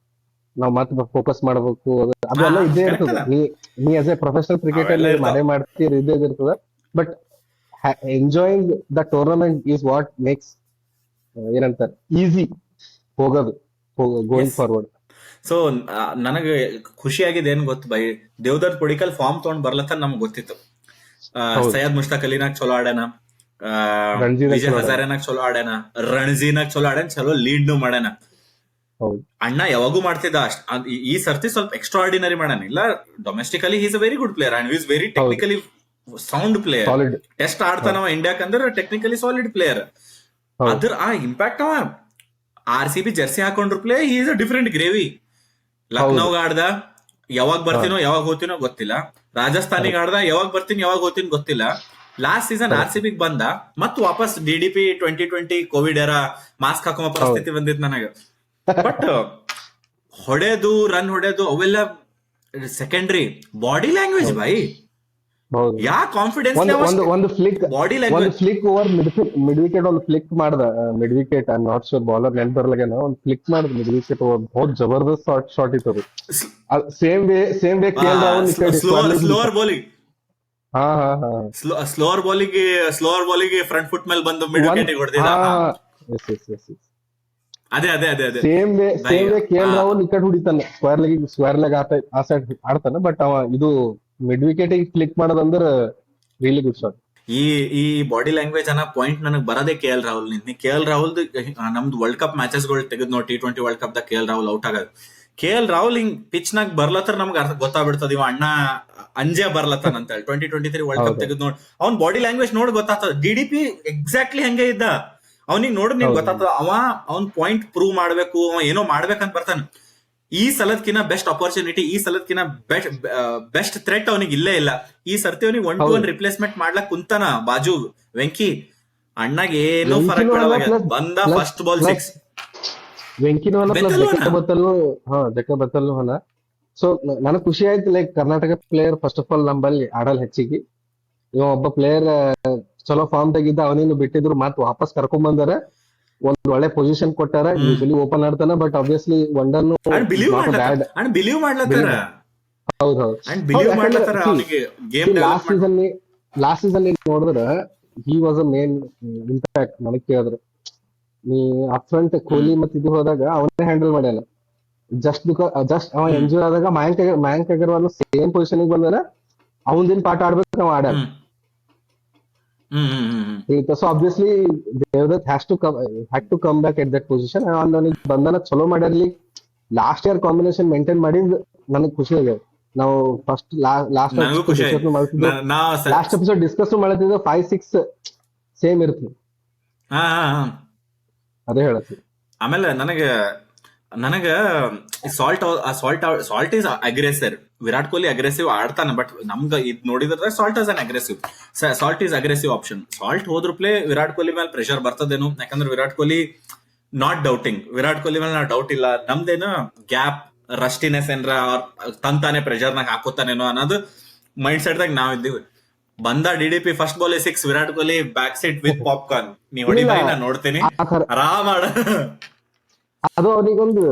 ನಾವ್ ಮತ್ತೆ ಫೋಕಸ್ ಮಾಡ್ಬೇಕು, ಅದೆಲ್ಲ ಇದ್ದೇ ಕರೆಕ್ಟ್ ಇರ್ತದ. ಅದ, ನೀ ಆಸ್ ಎ ಪ್ರೊಫೆಷನಲ್ ಕ್ರಿಕೆಟರ್ ಅವೆಲ್ಲ ಇರ್ತಾವ. ಮಾಡೇ ಮಾಡ್ತೀರಿ, ಇದ್ದೇ ಇರ್ತದ. But enjoying the tournament is what makes ಏನಂತಾರೆ ಈಸಿ ಹೋಗೋದು ಗೋಯಿಂಗ್ ಎಸ್. ಫಾರ್ವರ್ಡ್. ಸೊ ನನಗೆ ಖುಷಿಯಾಗಿದೆ ಏನ್ ಗೊತ್ತು ಬೈ, ದೇವದತ್ ಪುಡಿಕಲ್ ಫಾರ್ಮ್ ತಗೊಂಡ್ ಬರ್ಲತ್ತ ನಮ್ಗೆ ಗೊತ್ತಿತ್ತು. ಹೌದು. ಸೈಯದ್ ಮುಷ್ತಾಕ್ ಅಲಿನಾಗ್ ಚಲೋ ಆಡ್ಯಾನ, ರಣಜಿದಾಗ ವಿಜಯ್ ಚಲೋ ಆಡ್ಯಾನ. ಹಜಾರೆನಾಗ್ ಚಲೋ ಆಡ್ಯಾನ, ರಣಜಿನಾಗ್ ಚಲೋ ಆಡ್ಯಾನ, ಚಲೋ ಲೀಡ್ ಮಾಡ್ಯಾನ. ಹೌದು ಅಣ್ಣ ಯಾವಾಗೂ ಮಾಡ್ತಿದ್ದ ಈ ಸರ್ತಿ ಸ್ವಲ್ಪ ಎಕ್ಸ್ಟ್ರಾ ಆರ್ಡಿನರಿ ಮಾಡ್ಯಾನ. ಇಲ್ಲ domestically is a very good player and is very technically sound player. Solid. Test ಆಡ್ತಾನವ ಇಂಡಿಯಾಕ್ ಅಂದ್ರೆ ಟೆಕ್ನಿಕಲಿ ಸಾಲಿಡ್ ಪ್ಲೇಯರ್. ಹೌದು ಅದ್ರ ಆ ಇಂಪ್ಯಾಕ್ಟ್ ಅವ RCB ಜರ್ಸಿ ಹಾಕೊಂಡ್ರು play is a different gravy. ಲಕ್ನೋಗ್ ಆಡ್ದ, ಯಾವಾಗ ಬರ್ತೀನೋ ಯಾವಾಗ ಹೋಗ್ತೀನೋ ಗೊತ್ತಿಲ್ಲ. ರಾಜಸ್ಥಾನಿಗೆ ಆಡ್ದ, ಯಾವಾಗ ಬರ್ತೀನಿ ಯಾವಾಗ ಹೋಗ್ತೀನಿ ಗೊತ್ತಿಲ್ಲ. ಲಾಸ್ಟ್ ಸೀಸನ್ RCB ಬಂದ, ಮತ್ ವಾಪಸ್ DDP 2020 ಕೋವಿಡ್ ಎರ ಮಾಸ್ಕ್ ಹಾಕೋ ಪರಿಸ್ಥಿತಿ ಬಂದಿತ್ತು ನನಗೆ. ಬಟ್ ಹೊಡೆದು ರನ್ ಹೊಡೆದು ಅವೆಲ್ಲ ಸೆಕೆಂಡ್ರಿ, ಬಾಡಿ ಲ್ಯಾಂಗ್ವೇಜ್ ಬೈ, ಹೌದು. ಯಾ ಕಾನ್ಫಿಡೆನ್ಸ್ ಒಂದು flick body language. Flick over mid wicket ಒಂದು ಫ್ಲಿಕ್ ಮಾಡ್ದ. Mid wicket I not sure bowler ನೆನ್ಪ್ ಬರ್ಲಾಗೇನ, ಒಂದು ಫ್ಲಿಕ್ ಮಾಡ್ದ ಮಿಡ್ ವಿಕೆಟ್ ಓವರ್. ಬಹುತ್ ಜಬರ್ದಸ್ತ್ ಶಾಟ್ ಇತ್ತು ಅದು. Same way KL Rahul slower bowling, ಹಾ ಹಾ ಹಾ ಸ್ಲೋವರ್ ಬಾಲಿಗೆ ಫ್ರಂಟ್ ಫುಟ್ ಮೇಲೆ ಬಂದು ಮಿಡ್ ವಿಕೆಟ್ ಹೊಡೆದಿದ್ದ. ಅದೇ ಅದೇ ಅದೇ ಅದೇ same way KL Rahul wicket ಹೊಡಿತಾನೆ, ಸ್ಕ್ವೇರ್ ಲೆಗ್ ಆ ಸೈಡ್ ಆಡ್ತಾನೆ. ಬಟ್ ಅವ ಇದು ಮಿಡ್ ವಿಕೆಟ್ ಕ್ಲಿಕ್ ಮಾಡೋದಂದ್ರ ರಿಯಲಿ ಗುಡ್ ಶಾಟ್. ಈ ಈ ಬಾಡಿ ಲ್ಯಾಂಗ್ವೇಜ್ ಅನ್ನೋ ಪಾಯಿಂಟ್ ನನಗೆ ಬರದೇ KL ರಾಹುಲ್ ನಿಂತ. KL ರಾಹುಲ್ ನಮ್ದು ವರ್ಲ್ಡ್ ಕಪ್ ಮ್ಯಾಚಸ್ ಗಳು ತೆಗೆದ್ ನೋಡಿ, T20 world cup the KL Rahul out ಆಗೋದು. KL ರಾಹುಲ್ ಹಿಂಗ್ ಪಿಚ್ ನಾಗ ಬರ್ಲತ್ತಾರ ನಮ್ಗೆ ಅರ್ಥ ಗೊತ್ತಾಗ್ಬಿಡ್ತದ, ಇವ ಅಣ್ಣ ಅಂಜೆ ಬರ್ಲತ್ತಾನ ಅಂತ ಹೇಳಿ. 2023 ವರ್ಲ್ಡ್ ಕಪ್ ತೆಗೆದ್ ನೋಡಿ ಅವ್ನ್ ಬಾಡಿ ಲ್ಯಾಂಗ್ವೇಜ್ ನೋಡಿ ಗೊತ್ತಾಗ್ತದ. DDP ಎಕ್ಸಾಕ್ಟ್ಲಿ ಹಂಗೆ ಇದ್ದ, ಅವನಿಗೆ ನೋಡ್ ನಿಂಗೆ ಗೊತ್ತಾಗ್ತದ ಅವ್ನ್ ಪಾಯಿಂಟ್ ಪ್ರೂವ್ ಮಾಡ್ಬೇಕು, ಅವ ಏನೋ ಮಾಡ್ಬೇಕಂತ ಬರ್ತಾನೆ. ಈ ಸಲದ್ಕಿನ ಬೆಸ್ಟ್ ಅಪರ್ಚುನಿಟಿ, ಈ ಸಲದ್ಕಿನ ಬೆಸ್ಟ್ ಥ್ರೆಟ್ ಅವನಿಗೆ ಇಲ್ಲೇ ಇಲ್ಲ. ಈ ಸರ್ತಿ ಅವನಿಗೆ 1-1 ರಿಪ್ಲೇಸ್ಮೆಂಟ್ ಮಾಡ್ಲಕ್ ಕುಂತಾನ ಬಾಜು ವೆಂಕಿ. ಅಣ್ಣಗೆ ಏನು ಫರಕ್ ಬೀಳಲ್ಲ, ಬಂದ ಫಸ್ಟ್ ಬಾಲ್ 6. ವೆಂಕಿನೂ ಜಕ್ಕ ಬತ್ತಲ್ಲು ಹನ. ಸೊ ನನಗ್ ಖುಷಿ ಆಯ್ತು, like Karnataka player first of all ನಂಬಲ್ಲಿ ಆಡಲ್ ಹೆಚ್ಚಿಗೆ. ಇವ ಒಬ್ಬ ಪ್ಲೇಯರ್ ಚಲೋ ಫಾರ್ಮ್ ತೆಗಿದ್ದ, ಅವನೇನು ಬಿಟ್ಟಿದ್ರು ಮತ್ ವಾಪಸ್ ಕರ್ಕೊಂಡ್ ಬಂದಾರ, ಒಂದ್ ಒಳ್ಳೆ ಪೊಸಿಷನ್ ಕೊಟ್ಟಾರ. ಯೂಶಲಿ ಓಪನ್ ಆಡ್ತಾನ, ಬಟ್ ಆಬ್ವಿಯಸ್ಲಿ ವಂಡರ್ ಬಿಲೀವ್ ಮಾಡ್ಲತ್ತಾರ. ಹೌದು ಲಾಸ್ಟ್ ಸೀಸನ್ ನೋಡಿದ್ರ he was a main impact. ನನಗ್ ಕೇಳಿದ್ರೆ ನೀ ಅಪ್ ಫ್ರಂಟ್ ಕೊಹ್ಲಿ ಮತ್ ಇದು ಹೋದಾಗ ಅವನೇ ಹ್ಯಾಂಡಲ್ ಮಾಡ್ಯಾನ. ಜಸ್ಟ್ ಅವ ಎಂಜಾಯ್ ಆದಾಗ ಮಯಾಂಕ್ ಅಗರ್ವಾಲ್ ಸೇಮ್ ಪೊಸಿಷನ್ ಬಂದಾರ, ಅವನದಿನ ಪಾಠ ಆಡ್ಬೇಕು ಅವ ಆಡ್ಯಾನ. So obviously Devdutt had to come back at that position. ಅವನಿಗೆ ಬಂಧನ ಚಲೋ ಮಾಡ್ಯಾರ್ಲಿ. ಲಾಸ್ಟ್ ಇಯರ್ ಕಾಂಬಿನೇಷನ್ ಮೇಂಟೈನ್ ಮಾಡಿದ್ ನನಗ್ ಖುಷಿ ಆಗ್ಯದ. ನಾವು ಫಸ್ಟ್ ಲಾಸ್ಟ್ ಎಪಿಸೋಡ್ ಡಿಸ್ಕಸ್ ಮಾಡ್ತಿದ್ದ 5-6 ಸೇಮ್ ಇರ್ತದೆ, ಅದೇ ಹೇಳತ್ತಿ. ಆಮೇಲೆ ನನಗ salt is aggressive. Virat Kohli aggressive ಆಡ್ತಾನೆ, ಬಟ್ ನಮ್ಗ ಇದ್ ನೋಡಿದ್ರೆ salt is an aggressive. Salt is aggressive option. Salt ಹೋದ್ರು ಪ್ಲೇ ವಿರಾಟ್ ಕೊಹ್ಲಿ ಮೇಲೆ ಪ್ರೆಷರ್ ಬರ್ತದೇನು, ಯಾಕಂದ್ರೆ ವಿರಾಟ್ ಕೊಹ್ಲಿ ನಾಟ್ ಡೌಟಿಂಗ್ ವಿರಾಟ್ ಕೊಹ್ಲಿ ಮೇಲೆ ನಾವು ಡೌಟ್ ಇಲ್ಲ. ನಮ್ದೇನು ಗ್ಯಾಪ್ ರಸ್ಟಿನೆಸ್ ಏನ್ರ ತಂತಾನೆ ಪ್ರೆಷರ್ ನಾಗ ಹಾಕೋತಾನೇನೋ ಅನ್ನೋದು ಮೈಂಡ್ ಸೆಟ್ ದಾಗ ನಾವ್ ಇದ್ದೀವಿ. ಬಂದ DDP first ball 6, Virat Kohli back seat with popcorn, ನೀ ಹೊಡಿ ಬೈ ನಾ ನೋಡ್ತೀನಿ ಆ ತರ ಆರಾಮ್ ಆಡ. ಅದು ಅವನಿಗೊಂದು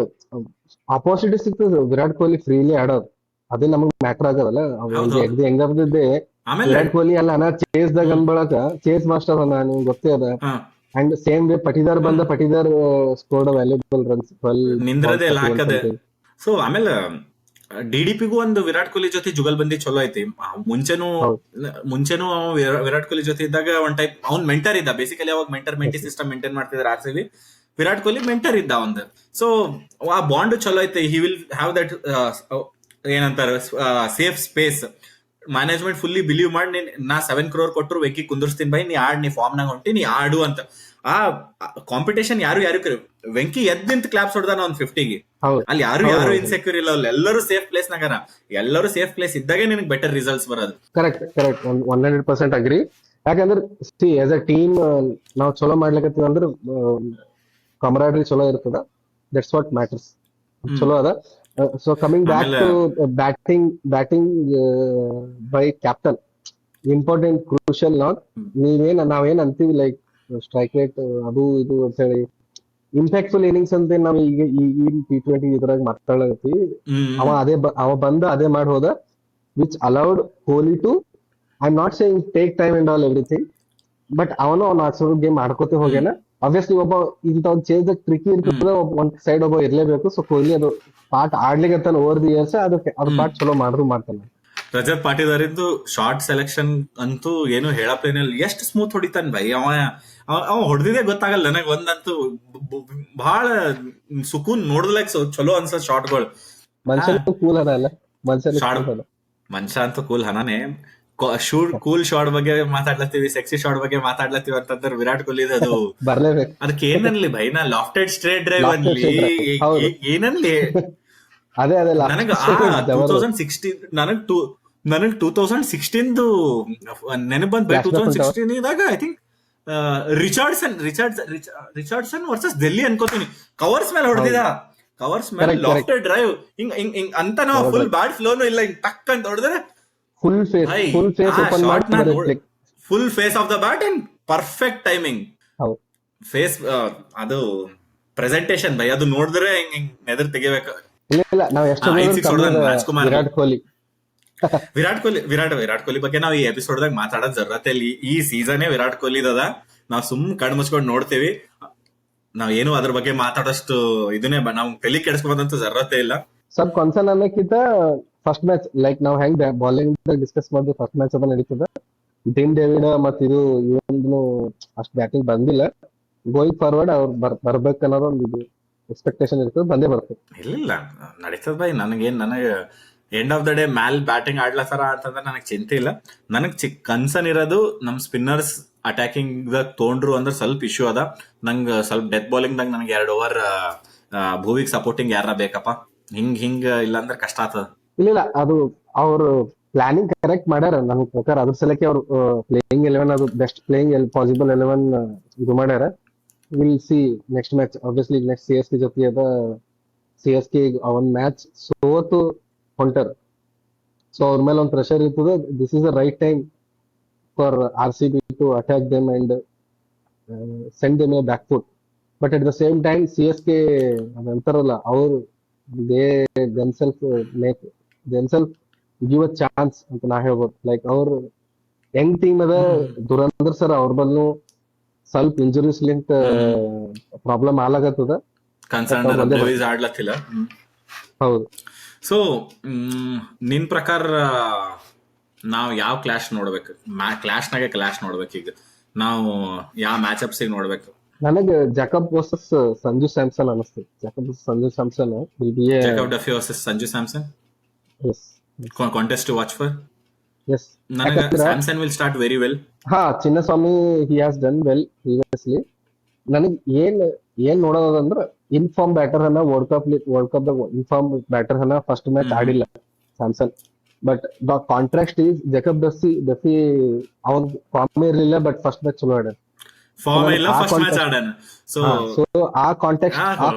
ಅಪರ್ಚುನಿಟಿ ಸಿಗ್ತದೆ ವಿರಾಟ್ ಕೊಹ್ಲಿ ಫ್ರೀಲಿ ಆಡೋದು, ಅದೇ ನಮಗ್ ಮ್ಯಾಟರ್ ಆಗದಲ್ಲ. ಹೌದು. ಹೆಂಗದೆ ಆಮೇಲೆ ವಿರಾಟ್ ಕೊಹ್ಲಿ ಅಲ್ಲ ಅಣ್ಣ ಚೇಸ್ ದಾಗ ಅನ್ಬಳಕ ಚೇಸ್ ಮಾಸ್ಟರ್ ಅನ್ನ ನಿಮ್ಗೆ ಗೊತ್ತೇ ಅದ. ಹಾ ಅಂಡ್ ಸೇಮ್ ವೇ ಪಟಿದಾರ್ ಬಂದ, ಪಟಿದಾರ್ ಸ್ಕೋರ್ಡ್ ವ್ಯಾಲ್ಯೂಬಲ್ ರನ್ಸ್ ನಿಂದ್ರದೆ ಎಲ್ಲ ಹಾಕದೆ. ಸೊ ಆಮೇಲೆ DDPಗೂ ಒಂದು ವಿರಾಟ್ ಕೊಹ್ಲಿ ಜೊತೆ ಜುಗಲ್ಬಂದಿ ಚಲೋ ಐತಿ. ಮುಂಚೆನೂ ವಿರಾಟ್ ಕೊಹ್ಲಿ ಜೊತೆ ಇದ್ದಾಗ ಒಂದ್ ಟೈಪ್ ಅವ್ನ್ ಮೆಂಟರ್ ಇದ್ದ. ಬೇಸಿಕಲಿ ಅವಾಗ ಮೆಂಟಿ ಸಿಸ್ಟಮ್ ಮೇಂಟೈನ್ ಮಾಡ್ತಿದ್ರು RCB. ವಿರಾಟ್ ಕೊಹ್ಲಿ ಮೆಂಟರ್ ಇದ್ದ ಒಂದು. ಸೊ ಆ ಬಾಂಡ್ ಚಲೋ ಐತಿ. ಹಿ ವಿಲ್ ಹ್ಯಾವ್ ದಟ್ ಏನಂತಾರ safe space. Management fully believe ಮಾಡಿ ನಾ 7 crore ಕೊಟ್ಟರು ವೆಕ್ಕಿ ಕುಂದರ್ಸ್ತೀನಿ ಬೈ, ನೀ ಆಡ್, ನೀ ಫಾರ್ಮ್ ನಾಗ ಹೊಂಟಿ, ನೀ ಆಡು ಅಂತ. ಆ ಕಾಂಪಿಟೇಷನ್ ಯಾರು ವೆಂಕಿ ಎದ್ ನಿಂತ ಕ್ಲಾಪ್ಸ್ ಹೊಡ್ದಾನ ಒಂದ್ 50ಗೆ. ಅಲ್ಲಿ ಯಾರು ಇನ್ಸೆಕ್ಯೂರ್ ಇಲ್ಲ, ಎಲ್ಲರೂ ಸೇಫ್ ಪ್ಲೇಸ್ ನಾಗನ. ಎಲ್ಲರೂ ಸೇಫ್ ಪ್ಲೇಸ್ ಇದ್ದಾಗೆ ನಿನಗೆ ಬೆಟರ್ ರಿಸಲ್ಟ್ಸ್ ಬರೋದು. Correct 100% agree. ಯಾಕಂದ್ರೆ ಆಸ್ ಅ ಟೀಮ್ ನಾವು ಚಲೋ ಮಾಡ್ಲಿಕತ್ತೀವಿ ಅಂದ್ರೆ ಕಮರಾಡ್ರಿ ಚಲೋ ಇರ್ತದ. That's what matters. ಚಲೋ ಅದ. So coming back to batting by captain, important, crucial not. ನಾವೇನ್ ಅಂತೀವಿ ಲೈಕ್ ಸ್ಟ್ರೈಕ್ ರೇಟ್ ಅದು ಇದು ಅಂತ ಹೇಳಿ, ಇಂಪ್ಯಾಕ್ಟ್ಫುಲ್ ಇನ್ನಿಂಗ್ಸ್ ಅಂತ ನಾವ್ ಈಗ T20 ಇದ್ರಾಗ ಮಾತಾಡತ್ತೀವಿ. ಅವ ಬಂದ ಅದೇ ಮಾಡಿ ಹೋದ, which allowed Kohli to, I am not saying take time and all everything, but ಅವನು ಅವ್ನ ಆರ್ಸೋ ಗೇಮ್ ಆಡ್ಕೋತೆ ಹೋಗ್ಯಾನ. ಆಬ್ವಿಯಸ್ಲಿ ಒಬ್ಬ ಇಂತ ಒಂದು ಚೇಂಜ್ ಟ್ರಿಕಿ ಇರ್ತದ, ಒಂದ್ ಸೈಡ್ ಒಬ್ಬ ಇರ್ಲೇಬೇಕು. ಸೊ ಕೊಹ್ಲಿ ಅದು ಪಾರ್ಟ್ ಆಡ್ಲಿಕ್ಕೆ ಓವರ್ ದಿ ಇಯರ್ಸ್ ಅದು ಪಾರ್ಟ್ ಚಲೋ ಮಾಡ್ತಾನೆ. ರಜತ್ ಪಾಟಿದಾರಿಂದು ಶಾರ್ಟ್ ಸೆಲೆಕ್ಷನ್ ಅಂತೂ ಏನು ಹೇಳಪ್ಲೇನಿಲ್ಲ. ಎಷ್ಟು ಸ್ಮೂತ್ ಹೊಡಿತಾನ ಬೈ ಅವ ಹೊಡೆದಿದೆ ಗೊತ್ತಾಗಲ್ಲ ನನಗೆ. ಒಂದಂತೂ ಬಹಳ ಸುಕೂನ್ ನೋಡ್ಲಕ್ ಚಲೋ ಅನ್ಸತ್ ಶಾರ್ಟ್ಗಳು. ಮನುಷ್ಯ ಕೂಲ್ ಅಲ್ಲ, ಮನುಷ್ಯ ಅಂತೂ ಕೂಲ್ ಹನಾನೆ. ಕೂಲ್ ಶಾರ್ಟ್ ಬಗ್ಗೆ ಮಾತಾಡ್ಲತ್ತೀವಿ, ಸೆಕ್ಸಿ ಶಾರ್ಟ್ ಬಗ್ಗೆ ಮಾತಾಡ್ಲತ್ತೀವಿ ಅಂತಂದ್ರೆ ವಿರಾಟ್ ಕೊಹ್ಲಿ ಅದು ಬರ್ಲೇಬೇಕು. ಅದಕ್ಕೆ ಏನನ್ಲಿ ಬೈ, ನಾ ಲಾಫ್ಟೆಡ್ ಸ್ಟ್ರೇಟ್ ಡ್ರೈವ್ ಅನ್ಲಿ ಏನನ್ಲಿ. ಅದೇ ನನಗ 2016 ನನಗ್ 2016 ನೆನಪು ಬಂದ್ ಬೈ. 2016 ಇದಾಗ ಐ ಥಿಂಕ್ ರಿಚಾರ್ಡ್ಸನ್ ವರ್ಸಸ್ ಡೆಲ್ಲಿ ಅನ್ಕೋತೀನಿ. ಕವರ್ಸ್ ಮೇಲೆ ಹೊಡೆದಿದ, ಕವರ್ಸ್ ಮೇಲೆ ಲಾಫ್ಟೆಡ್ ಡ್ರೈವ್ ಹಿಂಗ್ ಹಿಂಗ್ ಹಿಂಗ್ ಅಂತ. ನಾವು ಫುಲ್ ಬ್ಯಾಟ್ ಫ್ಲೋನು ಇಲ್ಲ, ಹಿಂಗ್ ಟಕ್ ಅಂತ ಹೊಡೆದ್ರೆ full face of the bat and perfect timing. Face ಅದು ಪ್ರೆಸೆಂಟೇಶನ್ ಬೈ, ಅದು ನೋಡಿದ್ರೆ ಹಿಂಗ್ ಹಿಂಗ್ ಎದುರು ತೆಗಿಬೇಕು. ವಿರಾಟ್ ಕೊಹ್ಲಿ ಬಗ್ಗೆ ನಾವು ಈ ಎಪಿಸೋಡ್ ದಾಗ ಮಾತಾಡೋದ್ ಜರೂರತೆ ಇಲ್ಲ. ಈ ಸೀಸನ್ ವಿರಾಟ್ ಕೊಹ್ಲಿ ಅದ, ನಾವ್ ಸುಮ್ ಕಣ್ ಮುಚ್ಕೊಂಡ್ ನೋಡ್ತೇವಿ. ನಾವ್ ಏನು ಅದ್ರ ಬಗ್ಗೆ ಮಾತಾಡೋಷ್ಟು ಇದನ್ನೇ ನಾವು ತಲೆ ಕೆಡಿಸ್ಕೋದಂತೂ ಜರೂರತೆ ಇಲ್ಲ. ಸ್ವಲ್ಪ ಕನ್ಸರ್ನ್ ಅನ್ನಕ್ಕಿಂತ ಫಸ್ಟ್ ಮ್ಯಾಚ್ ಲೈಕ್ ನಾವ್ ಹೆಂಗ್ ಬಾಲಿಂಗ್ ಡಿಸ್ಕಸ್ ಮಾಡಿದ್ವಿ, ಫಸ್ಟ್ ಮ್ಯಾಚ್ ಅದ ನಡೀತದ. ಟಿಮ್ ಡೇವಿಡ್ ಮತ್ ಇದು ಇವೊಂದು ಅಷ್ಟ್ ಬ್ಯಾಟಿಂಗ್ ಬಂದಿಲ್ಲ. ಗೋಯಿಂಗ್ ಫಾರ್ವರ್ಡ್ ಅವ್ರು ಬರ್ಬೇಕನ್ನೋದು ಒಂದು ಎಕ್ಸ್ಪೆಕ್ಟೇಷನ್ ಇರ್ತದೆ, ಬಂದೇ ಬರ್ತದೆ. ಇಲ್ಲ ನಡೀತದ ಬೈ. ನನಗೆ ಎಂಡ್ ಆಫ್ ದ ಡೇ ಮ್ಯಾಲ್ ಬ್ಯಾಟಿಂಗ್ ಆಡ್ಲತ್ತಾರ ಅಂತಂದ್ರೆ ನನಗೆ ಚಿಂತೆ ಇಲ್ಲ. ನನಗ್ ಕನ್ಸರ್ನ್ ಇರೋದು ನಮ್ ಸ್ಪಿನ್ನರ್ಸ್ ಅಟ್ಯಾಕಿಂಗ್ ದಾಗ ತೊಗೊಂಡ್ರು ಅಂದ್ರೆ ಸ್ವಲ್ಪ ಇಶ್ಯೂ ಅದ. ನಂಗೆ ಸ್ವಲ್ಪ ಡೆತ್ ಬಾಲಿಂಗ್ ದಾಗ ನನಗೆ 2 ಓವರ್ ಭೂವಿಗ್ ಸಪೋರ್ಟಿಂಗ್ ಯಾರ ಬೇಕಪ್ಪ. ಹಿಂಗ್ ಇಲ್ಲ ಅಂದ್ರೆ ಕಷ್ಟ ಆಗ್ತದ. ಇಲ್ಲ ಅದು ಅವ್ರು ಪ್ಲಾನಿಂಗ್ ಕರೆಕ್ಟ್ ಮಾಡ್ಯಾರ ನನ್ ಪ್ರಕಾರ. ಅದ್ರ ಸಲಕ್ಕೆ ಅವ್ರು ಪ್ಲೇಯಿಂಗ್ 11 ಅದು ಬೆಸ್ಟ್ ಪ್ಲೇಯಿಂಗ್ ಪಾಸಿಬಲ್ 11 ಇದು ಮಾಡ್ಯಾರ. Will see next match. Obviously next CSK ಜೊತೆ ಅದ. CSK ಒಂದ್ ಮ್ಯಾಚ್ ಸೋತು ಹೊಂಟರ್. ಸೊ ಅವ್ರ ಮೇಲೆ ಒಂದು ಪ್ರೆಷರ್ ಇರ್ತದೆ. This is the right time for RCB to attack them and send them a back foot. But at the same time CSK ಅದಂತಾರಲ್ಲ, ಅವ್ರು they themselves give a chance ಅಂತ ನಾ ಹೇಳ್ಬೋದು. ಲೈಕ್ ಅವ್ರು ಯಂಗ್ ಟೀಮ್ ಅದ. ದುರಂದರ್ ಸರ್ ಅವ್ರ ಬಲ್ನು ಸ್ವಲ್ಪ ಇಂಜುರೀಸ್ ಲಿಂತ ಪ್ರಾಬ್ಲಮ್ ಆಗ್ಲಾಗತ್ತದ. ಹೌದು. ಸೊ ನಿನ್ ಪ್ರಕಾರ ನಾವ್ ಯಾವ ಕ್ಲಾಶ್ ನೋಡ್ಬೇಕು? ಕ್ಲಾಶ್ ನೋಡ್ಬೇಕು. ಈಗ ನಾವು ಯಾವ ಮ್ಯಾಚ್ ಅಪ್ಸ್ ನೋಡ್ಬೇಕು? ನನಗೆ ಜಾಕಬ್ ವರ್ಸಸ್ ಸಂಜು ಸ್ಯಾಮ್ಸನ್ ಅನಿಸ್ತದೆ. Sanju Samson Jacob Duffy versus Sanju Samson contest to watch for. Yes. Samson will start very well. Chinnaswamy he has done well previously. ನನಗೆ ಏನ್ ನೋಡೋದಂದ್ರೆ ಇನ್ಫಾರ್ಮ್ ಬ್ಯಾಟರ್ ಅನ್ನ ವರ್ಲ್ಡ್ ಕಪ್ ಇನ್ಫಾರ್ಮ್ ಬ್ಯಾಟರ್ ಅನ್ನ ಫಸ್ಟ್ ಮ್ಯಾಚ್ ಆಡಿಲ್ಲ Samson. But the contrast is Jacob Duffy ಅವನ್ ಫಾರ್ಮ್ ಇರ್ಲಿಲ್ಲ, ಬಟ್ ಫಸ್ಟ್ ಮ್ಯಾಚ್ ಚಲೋ ಆಡ. ಫಾರ್ಮ್ ನನಗೆ ಇಲ್ಲ, ಆ ಫಸ್ಟ್ ಮ್ಯಾಚ್ ಕಾಂಟೆಕ್ಸ್ಟ್ ಆಡಾನ. ಸೊ ಸೊ ಆ ಕಾಂಟೆಕ್ಸ್ಟ್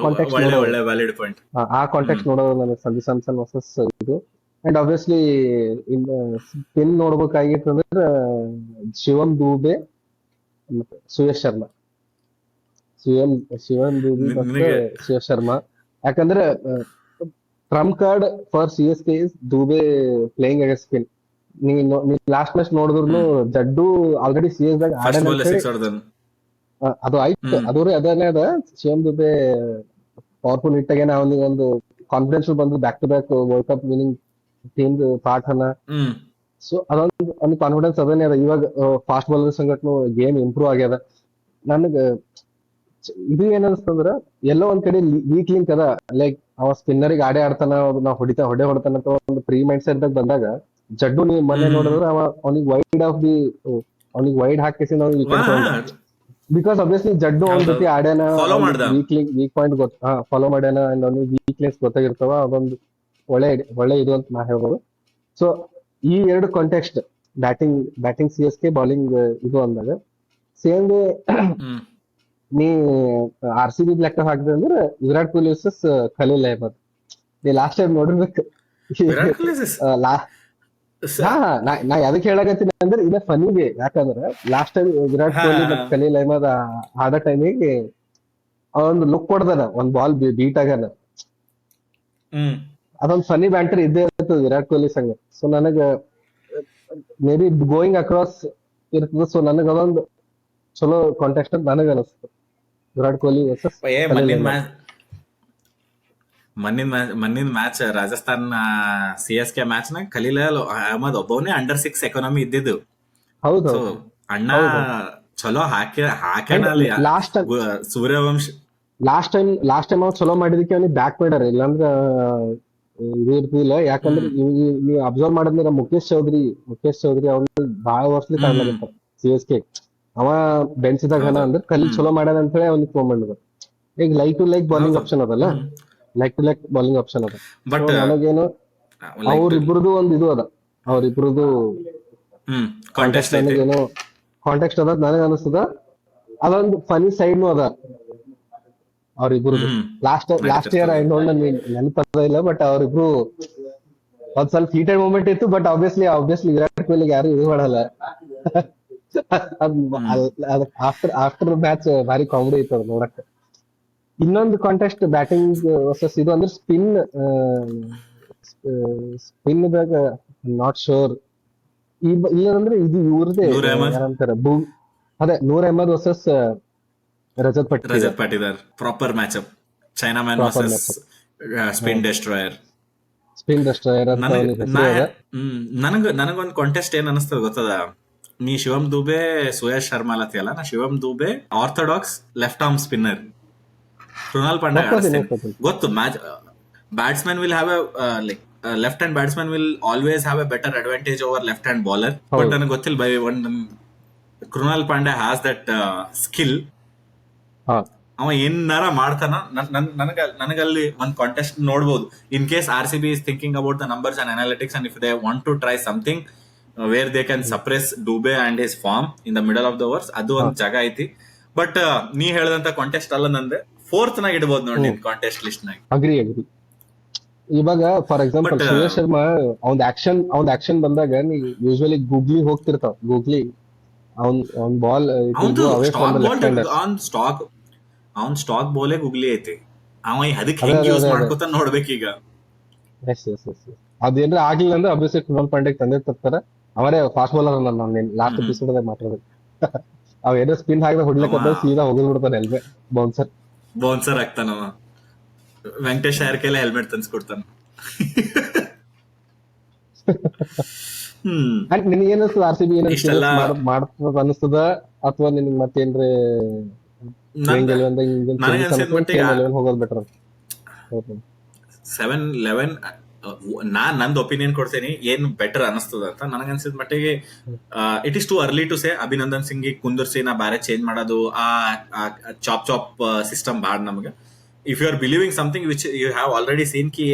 ಒಳ್ಳೆ ನೋಡೋದು ಒಳ್ಳೆ ವ್ಯಾಲಿಡ್ ಪಾಯಿಂಟ್. ಆ ಕಾಂಟೆಕ್ಸ್ಟ್ ನೋಡೋದು ನನಗೆ ಸಂಜು ಸ್ಯಾಮ್ಸನ್ ವರ್ಸಸ್ ಇದು. ಅಂಡ್ ಆಬ್ವಿಯಸ್ಲಿ ಇನ್ ಸ್ಪಿನ್ ನೋಡ್ಬೇಕಾಗಿತ್ತು ಅಂದ್ರೆ ಶಿವಮ್ ದೂಬೆ ಮತ್ತೆ ಸುಯಶ್ ಶರ್ಮಾ. ಶಿವಮ್ ಶಿವಮ್ ದೂಬೆ ಮತ್ತೆ ನಿನಗೆ ಸುಯಶ್ ಶರ್ಮಾ. ಯಾಕಂದ್ರೆ trump card for C S K is Dube playing against spin. ನೀ ಲಾಸ್ಟ್ ಮ್ಯಾಚ್ ನೋಡಿದ್ರು hmm Jaddu already C S ದಾಗ ಫಸ್ಟ್ ಆಡನ್ ಬಾಲ್ ಅಂತ ಹೇಳಿ 6 ಹೊಡೆದನು. ಅದು ಆಯ್ತು. ಹ್ಮ್ ಅದು ರೀ ಅದನ್ನೇ ಅದ. ಶಿವಮ್ ದುಬೆ ಪವರ್ಫುಲ್ ಇಟ್ಟಾಗೇನ ಅವನಿಗೆ ಒಂದು ಕಾನ್ಫಿಡೆನ್ಸ್ ಬಂದು back to back world cup winning team part ಅನ್ನ. ಹ್ಮ್ ಸೊ ಅದೊಂದು ಒಂದು ಕಾನ್ಫಿಡೆನ್ಸ್ ಅದನ್ನೇ ಅದ. ಇವಾಗ ಫಾಸ್ಟ್ ಬಾಲರ್ ಸಂಘಟನು ಗೇಮ್ ಇಂಪ್ರೂವ್ ಆಗ್ಯದ. ನನಗ ಇದು ಏನ್ ಅನ್ಸ್ತಂದ್ರ ಎಲ್ಲೋ ಒಂದ್ ಕಡೆ ವೀಕ್ ಲಿಂಕ್ ಅದ. ಲೈಕ್ ಅವ ಸ್ಪಿನ್ನರಿಗೆ ಆಡೇ ಆಡ್ತಾನ, ನಾವು ಹೊಡಿತಾನ ಅಂತ ಒಂದು ಪ್ರೀ ಮೈಂಡ್ ಸೆಟ್ ದಾಗ ಬಂದಾಗ ಜಡ್ಡು ನೀವು ಮೊನ್ನೆ ಹ್ಮ್ ನೋಡಿದ್ರೆ ಅವ್ನಿಗೆ ವೈಡ್ ಹಾಕಿಸಿ ನಾವು ವಾ ವಿಕೆಟ್ ತಗೊಂಡ. ಬಿಕಾಸ್ ಅಬ್ವಿಯಸ್ಲಿ ಜಡ್ಡು ಅವ್ನ ಜೊತೆ ಹೌದೌದು, ಆಡ್ಯಾನ, ಫಾಲೋ ಅವ್ನಿಗೆ ಮಾಡ್ದ. ವೀಕ್ ಪಾಯಿಂಟ್ ಫಾಲೋ ಮಾಡ್ಯಾನ, ಅಂಡ್ ಅವ್ನಿಗೆ ವೀಕ್ನೆಸ್ ಗೊತ್ತಾಗಿರ್ತಾವ. ಅದೊಂದು ಒಳ್ಳೆ ಒಳ್ಳೆ ಇದು ಅಂತ ನಾ ಹೇಳ್ಬೋದು. ಸೊ ಈ ಎರಡು context, batting C S K, bowling ಇದು ಅಂದಾಗ ಸೇಮ್ ವೇ ಹ್ಮ್ ನೀ ಆರ್ ಸಿ ಬಿ ಲೆಕ್ಕ ಹಾಕಿದೆ ಅಂದ್ರೆ ವಿರಾಟ್ ಕೊಹ್ಲಿ ವರ್ಸಸ್ ಖಲೀಲ್ ಅಹ್ಮದ್. ನೀ ಲಾಸ್ಟ್ ಟೈಮ್ ನೋಡಿರ್ಬೇಕು. ವಿರಾಟ್ ಕೊಹ್ಲಿ ನಾ ಅದಕ್ಕೆ ಹೇಳಕತ್ತೀನಿ ಅಂದ್ರೆ ಇದ ಫನಿಗೆ. ಯಾಕಂದ್ರೆ ಲಾಸ್ಟ್ ಟೈಮ್ ವಿರಾಟ್ ಹಾ ಕೊಹ್ಲಿ ಮತ್ತೆ ಖಲೀಲ್ ಅಹ್ಮದ್ ಆಡೋ ಟೈಮಿಗೆ ಅವೊಂದು ಲುಕ್ ಕೊಡ್ದಾನ, ಒಂದ್ ಬಾಲ್ ಬೀಟ್ ಆಗ್ಯಾನ. ಹ್ಮ್ ಅದೊಂದು ಫನಿ ಬ್ಯಾಂಟರ್ ಇದ್ದೇ ಇರ್ತದೆ ವಿರಾಟ್ ಕೊಹ್ಲಿ ಸಂಗ. ಸೊ ನನಗ ಮೇ ಬಿ ಗೋಯಿಂಗ್ ಅಕ್ರಾಸ್ ಇರ್ತದೆ. ಸೊ ನನಗ ಅದೊಂದು ಚಲೋ ಕಾಂಟೆಕ್ಸ್ಟ್ ಅಂತ ನನಗ ಅನಿಸ್ತದೆ, ವಿರಾಟ್ ಕೊಹ್ಲಿ ವರ್ಸಸ್ ಖಲೀಲ್ ಮಣ್ಣಿನ ಅಹ್ಮದ್. ಮ್ಯಾಚ್ ಮಣ್ಣಿನ match Rajasthan C S K match ನಾಗ ಖಲೀಲ್ ಅಹ್ಮದ್ ಒಬ್ಬವನೇ ಅಂಡರ್ 6 ಎಕಾನಮಿ ಇದ್ದಿದ್ದು. ಹೌದು ಸೊ ಹೌದು ಅಣ್ಣ ಹೌದು. ಚಲೋ ಹಾಕ್ಯಾನ ಅಂಡ್ ಅಲ್ಲಿ. ಲಾಸ್ಟ್ ಸೂರ್ಯವಂಶ್ ಲಾಸ್ಟ್ ಟೈಮ್ ಅವ್ನು ಚಲೋ ಮಾಡಿದಕ್ಕೆ ಅವ್ನಿಗೆ ಬ್ಯಾಕ್ ಬೇಡರ್. ಇಲ್ಲಾಂದ್ರೆ ಇದು ಇರ್ತಿಲ್ಲ. ಯಾಕಂದ್ರೆ ಹ್ಮ್ ನೀವು ಅಬ್ಸರ್ವ್ ಮಾಡಿದ್ರೆ ಮುಖೇಶ್ ಚೌಧರಿ ಅವ್ನು ಬಹಳ ವರ್ಷಲಿ ಹ್ಮ್ ಕಾಣ್ಲಾಗತ್ತ ಸಿ ಎಸ್ ಕೆ. ಅವ ಬೆಂಚಿದಾಗ ಹೌದು. ಅಂದ್ರೆ ಖಲೀಲ್ ಹ್ಮ್ ಚಲೋ ಮಾಡ್ಯಾನ ಅಂತ ಹೇಳಿ ಅವ್ನಿಗೆ ತೊಗೊಂಬಂದಿದ್ರು. ಈಗ ಲೈಕ್ ಟು ಲೈಕ್ ಬಾಲಿಂಗ್ ಹೌದು. ಆಪ್ಷನ್ ಅದಲ್ಲ, ಹ್ಮ್ ಬಾಲಿಂಗ್ ಆಪ್ಷನ್ ಅದ. ಸೊ ಬಟ್ ನನಗೇನು ಲೈಕ್ ಅವ್ರಿಬ್ರದು ಒಂದು ಇದು ಅದ. ಅವ್ರಿಬ್ರದು ಕಾಂಟೆಕ್ಸ್ಟ್ ಕಾಂಟೆಸ್ಟ್ ಐತಿ. ನನಗೇನು ಕಾಂಟೆಕ್ಸ್ಟ್ ಅದ ನನಗೆ ಅನಿಸ್ತದ. ಅದೊಂದು ಫನಿ ಸೈಡ್ನು ಅದ ಅವ್ರಿಬ್ರದು. ಹ್ಮ್ ಲಾಸ್ಟ್ ಇಯರ್ ನಡೀತಿರ್ತದೆ. ಐ ಡೋಂಟ್ ನೋ, ನೆನಪದ ಇಲ್ಲ. ಬಟ್ ಅವ್ರಿಬ್ರು ಒಂದ್ ಸ್ವಲ್ಪ ಹೀಟೆಡ್ ಮೂಮೆಂಟ್ ಇತ್ತು. ಬಟ್ ಆಬ್ವಿಯಸ್ಲಿ ವಿರಾಟ್ ಕೊಹ್ಲಿಗೆ ಯಾರು ಇದು ಮಾಡಲ್ಲ. ಹ್ಮ್ ಆಫ್ಟರ್ ಮ್ಯಾಚ್ ಭಾರಿ ಕಾಮಿಡಿ ಇತ್ತು ಅದು ನೋಡಕ್. ಇನ್ನೊಂದು ಕಾಂಟೆಸ್ಟ್ ಬ್ಯಾಟಿಂಗ್ ವರ್ಸಸ್ ಇದು ಅಂದ್ರೆ ಸ್ಪಿನ್ ದಾಗ ನಾಟ್ ಶೋರ್. ಇಲ್ಲಂದ್ರೆ ಇದು ಇವ್ರದೇ ನೂರ್ ಅಹಮದ್ ಏನಂತಾರೆ ಅದೇ Noor Ahmad versus Rajat Patidar. Patidar proper matchup. Chinaman proper versus match. Spin destroyer. Spin destroyer ಅಂತ ನನಗ್ ಅವನಿಗೆ ನಾ ಹೆಸರು ಅದ. ನನಗೊಂದು ಕಾಂಟೆಸ್ಟ್ ಏನ್ ಅನಿಸ್ತದ ಗೊತ್ತದ? ನೀ ಶಿವಮ್ ದುಬೆ ಸುಯಶ್ ಶರ್ಮಾ ಅಲ್ಲತಿಯಲ್ಲ, ನಾ Shivam Dube orthodox left arm spinner Krunal Pandey ಒಪ್ಕೋತೀನಿ. ಆಡಿಸ್ತೇನೆ. ಗೊತ್ತು match batsman will have like left hand batsman will always have a better advantage over left hand bowler. But ಹೌದು ನನಗೆ ಗೊತ್ತಿಲ್ಲ by Krunal Pandey has that skill. ಹಾ ಅವ ಏನಾರ ಮಾಡ್ತಾನ. ನನಗಲ್ಲಿ ಒಂದ್ ಕಾಂಟೆಸ್ಟ್ ನೋಡ್ಬೋದು. In case R C B is thinking about the numbers and analytics and if they want to try something wear they can suppress Dube and his form in the middle of the overs, ಅದು ಒಂದ್ ಜಾಗ ಐತಿ. ಬಟ್ ನೀ ಹೇಳ್ದಂತ ಕಾಂಟೆಸ್ಟ್ ಅಲ್ಲ ನಂದೆ ಫೋರ್ತ್ ನಾಗ ಇಡ್ಬೋದು ನೋಡಿ ನಿನ್ ಕಾಂಟೆಸ್ಟ್ ಲಿಸ್ಟ್ ನಾಗ. ಅಗ್ರಿ. ಇವಾಗ for example but Suresh Sharma ಅವ್ನ್ ಆಕ್ಷನ್ ಬಂದಾಗ ನೀ ಯೂಶುವಲಿ ಗೂಗ್ಲಿ ಹೋಗ್ತಿರ್ತಾವ. ಗೂಗ್ಲಿ ಅವ್ನ್ ಬಾಲ್ ಅವಂದು away from stock the ball left hander. ಅವ್ನ್ ಸ್ಟಾಕ್ ಬಾಲೇ ಗುಗ್ಲಿ ಐತಿ. ಅವ ಅದಕ್ಕೆ ಅದೇ ಹೆಂಗ್ ಅದೇ ಯೂಸ್ ಅದೇ ಅದೇ ಮಾಡ್ಕೊತ ನೋಡ್ಬೇಕೀಗ. ಎಸ್ ಎಸ್ ಎಸ್ ಅದೇನ್ರ ಆಗ್ಲಿಲ್ಲ ಅಂದ್ರೆ ಅಬ್ವಿಯಸ್ಲಿ ಕೃಣಾಲ್ ಪಾಂಡೆಗೆ ತಂದೆ ತರ್ತಾರ. ಅವರೇ ಫಾಸ್ಟ್ ಬೌಲರ್ ನಾನು ಲಾಸ್ಟ್ ಹ್ಮ್ ಎಪಿಸೋಡ್ ಮಾತಾಡೋದು. ಅವ್ ಏನೋ ಸ್ಪಿನ್ ಹಾಕಿದ್ರೆ ಅವ ಹೊಡ್ಲಿಕ್ಕೆ ಸೀದಾ ಹೋಗಿಬಿಡ್ತಾನೆ ಎಲ್ಬೆ ಬೌನ್ಸರ್. ಬೌನ್ಸರ್ ಆಗ್ತಾನವ. ವೆಂಕಟೇಶ್ ಅಯ್ಯರ್ ಕೈಲಿ ಹೆಲ್ಮೆಟ್ ತನ್ಸ್ಕೊಡ್ತಾನ. ಹ್ಮ್ ಅಂಡ್ ನಿನಗೆ ಏನಿಸ್ತದ ಆರ್ ಸಿ ಬಿ ಏನಾದ್ರು ಇಷ್ಟೆಲ್ಲ ಮಾಡ್ತದ ಅನಿಸ್ತದ, ಅಥವಾ ನಿನಗೆ ಮತ್ತೇನ್ರಿ ಪ್ಲೇಯಿಂಗ್ ಎಲೆವೆನ್ ನನಗೆ ಅನ್ಸಿದ ಚೇಂಜಸ್ ಮಟ್ಟಿಗೆ ಸೇಮ್ ಎಲೆವೆನ್ ಹೋಗೋದು ಬೆಟರ್? 7-11 ನಂದು ಒಪಿನಿಯನ್ ಕೊಡ್ತೇನೆ ಏನ್ ಬೆಟರ್ ಅನಿಸ್ತದ ಅಂತ. ನನಗೆ ಅನ್ಸಿದ ಮಟ್ಟಿಗೆ it is too early to say. Abhinandan Singh ಕುಂದರ್ಸಿ ನಾ ಬೇರೆ ಚೇಂಜ್ ಮಾಡೋದು ಆ ಚಾಪ್ ಸಿಸ್ಟಮ್ ಬ್ಯಾಡ್ ನಮ್ಗೆ. If you are believing something which you have already seen ಕಿ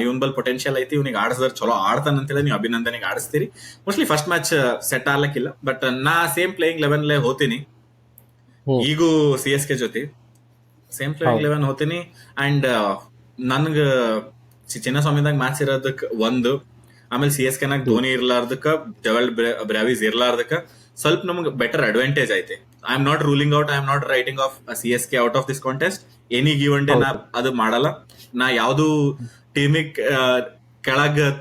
ಇವನ್ ಬಲ್ ಪೊಟೆನ್ಶಿಯಲ್ ಐತಿ, ಇವ್ನಿಗೆ ಆಡಿಸಿದ್ರೆ ಚಲೋ ಆಡ್ತಾನ ಅಂತೇಳಿ ನೀವು ಅಭಿನಂದನಿಗೆ ಆಡಿಸ್ತೀರಿ. ಮೋಸ್ಟ್ಲಿ ಫಸ್ಟ್ ಮ್ಯಾಚ್ ಸೆಟ್ ಆಗ್ಲಕ್ಕಿಲ್ಲ. ಬಟ್ ನಾ ಸೇಮ್ ಪ್ಲೇಯಿಂಗ್ 11 ಹೋಗ್ತೀನಿ. ಹ್ಮ್ ಈಗೂ ಸಿ ಎಸ್ ಕೆ ಜೊತೆ ಸೇಮ್ ಪ್ಲೇಯಿಂಗ್ ಹೌದು 11 ಹೋಗ್ತೀನಿ. ಅಂಡ್ ನನ್ಗ ಚಿನ್ನಸ್ವಾಮಿದಾಗ ಮ್ಯಾಚ್ ಇರೋದಕ್ ಒಂದು, ಆಮೇಲೆ ಸಿ ಎಸ್ ಕೆನಾಗ ಹ್ಮ್ ಧೋನಿ ಇರ್ಲಾರ್ದಕ್ಕ, ಜವಲ್ ಬ್ರಾವಿಸ್ ಇರ್ಲಾರ್ದಕ್ಕ ಸ್ವಲ್ಪ ನಮ್ಗೆ ಬೆಟರ್ ಅಡ್ವಾಂಟೇಜ್ ಐತೆ. I am not ruling out, I am not writing off C S K out of this contest. Any given day ನಾ ಹೌದು ಅದು ಮಾಡಲ್ಲ. ನಾ ಯಾವ್ದು ಟೀಮಿಗ್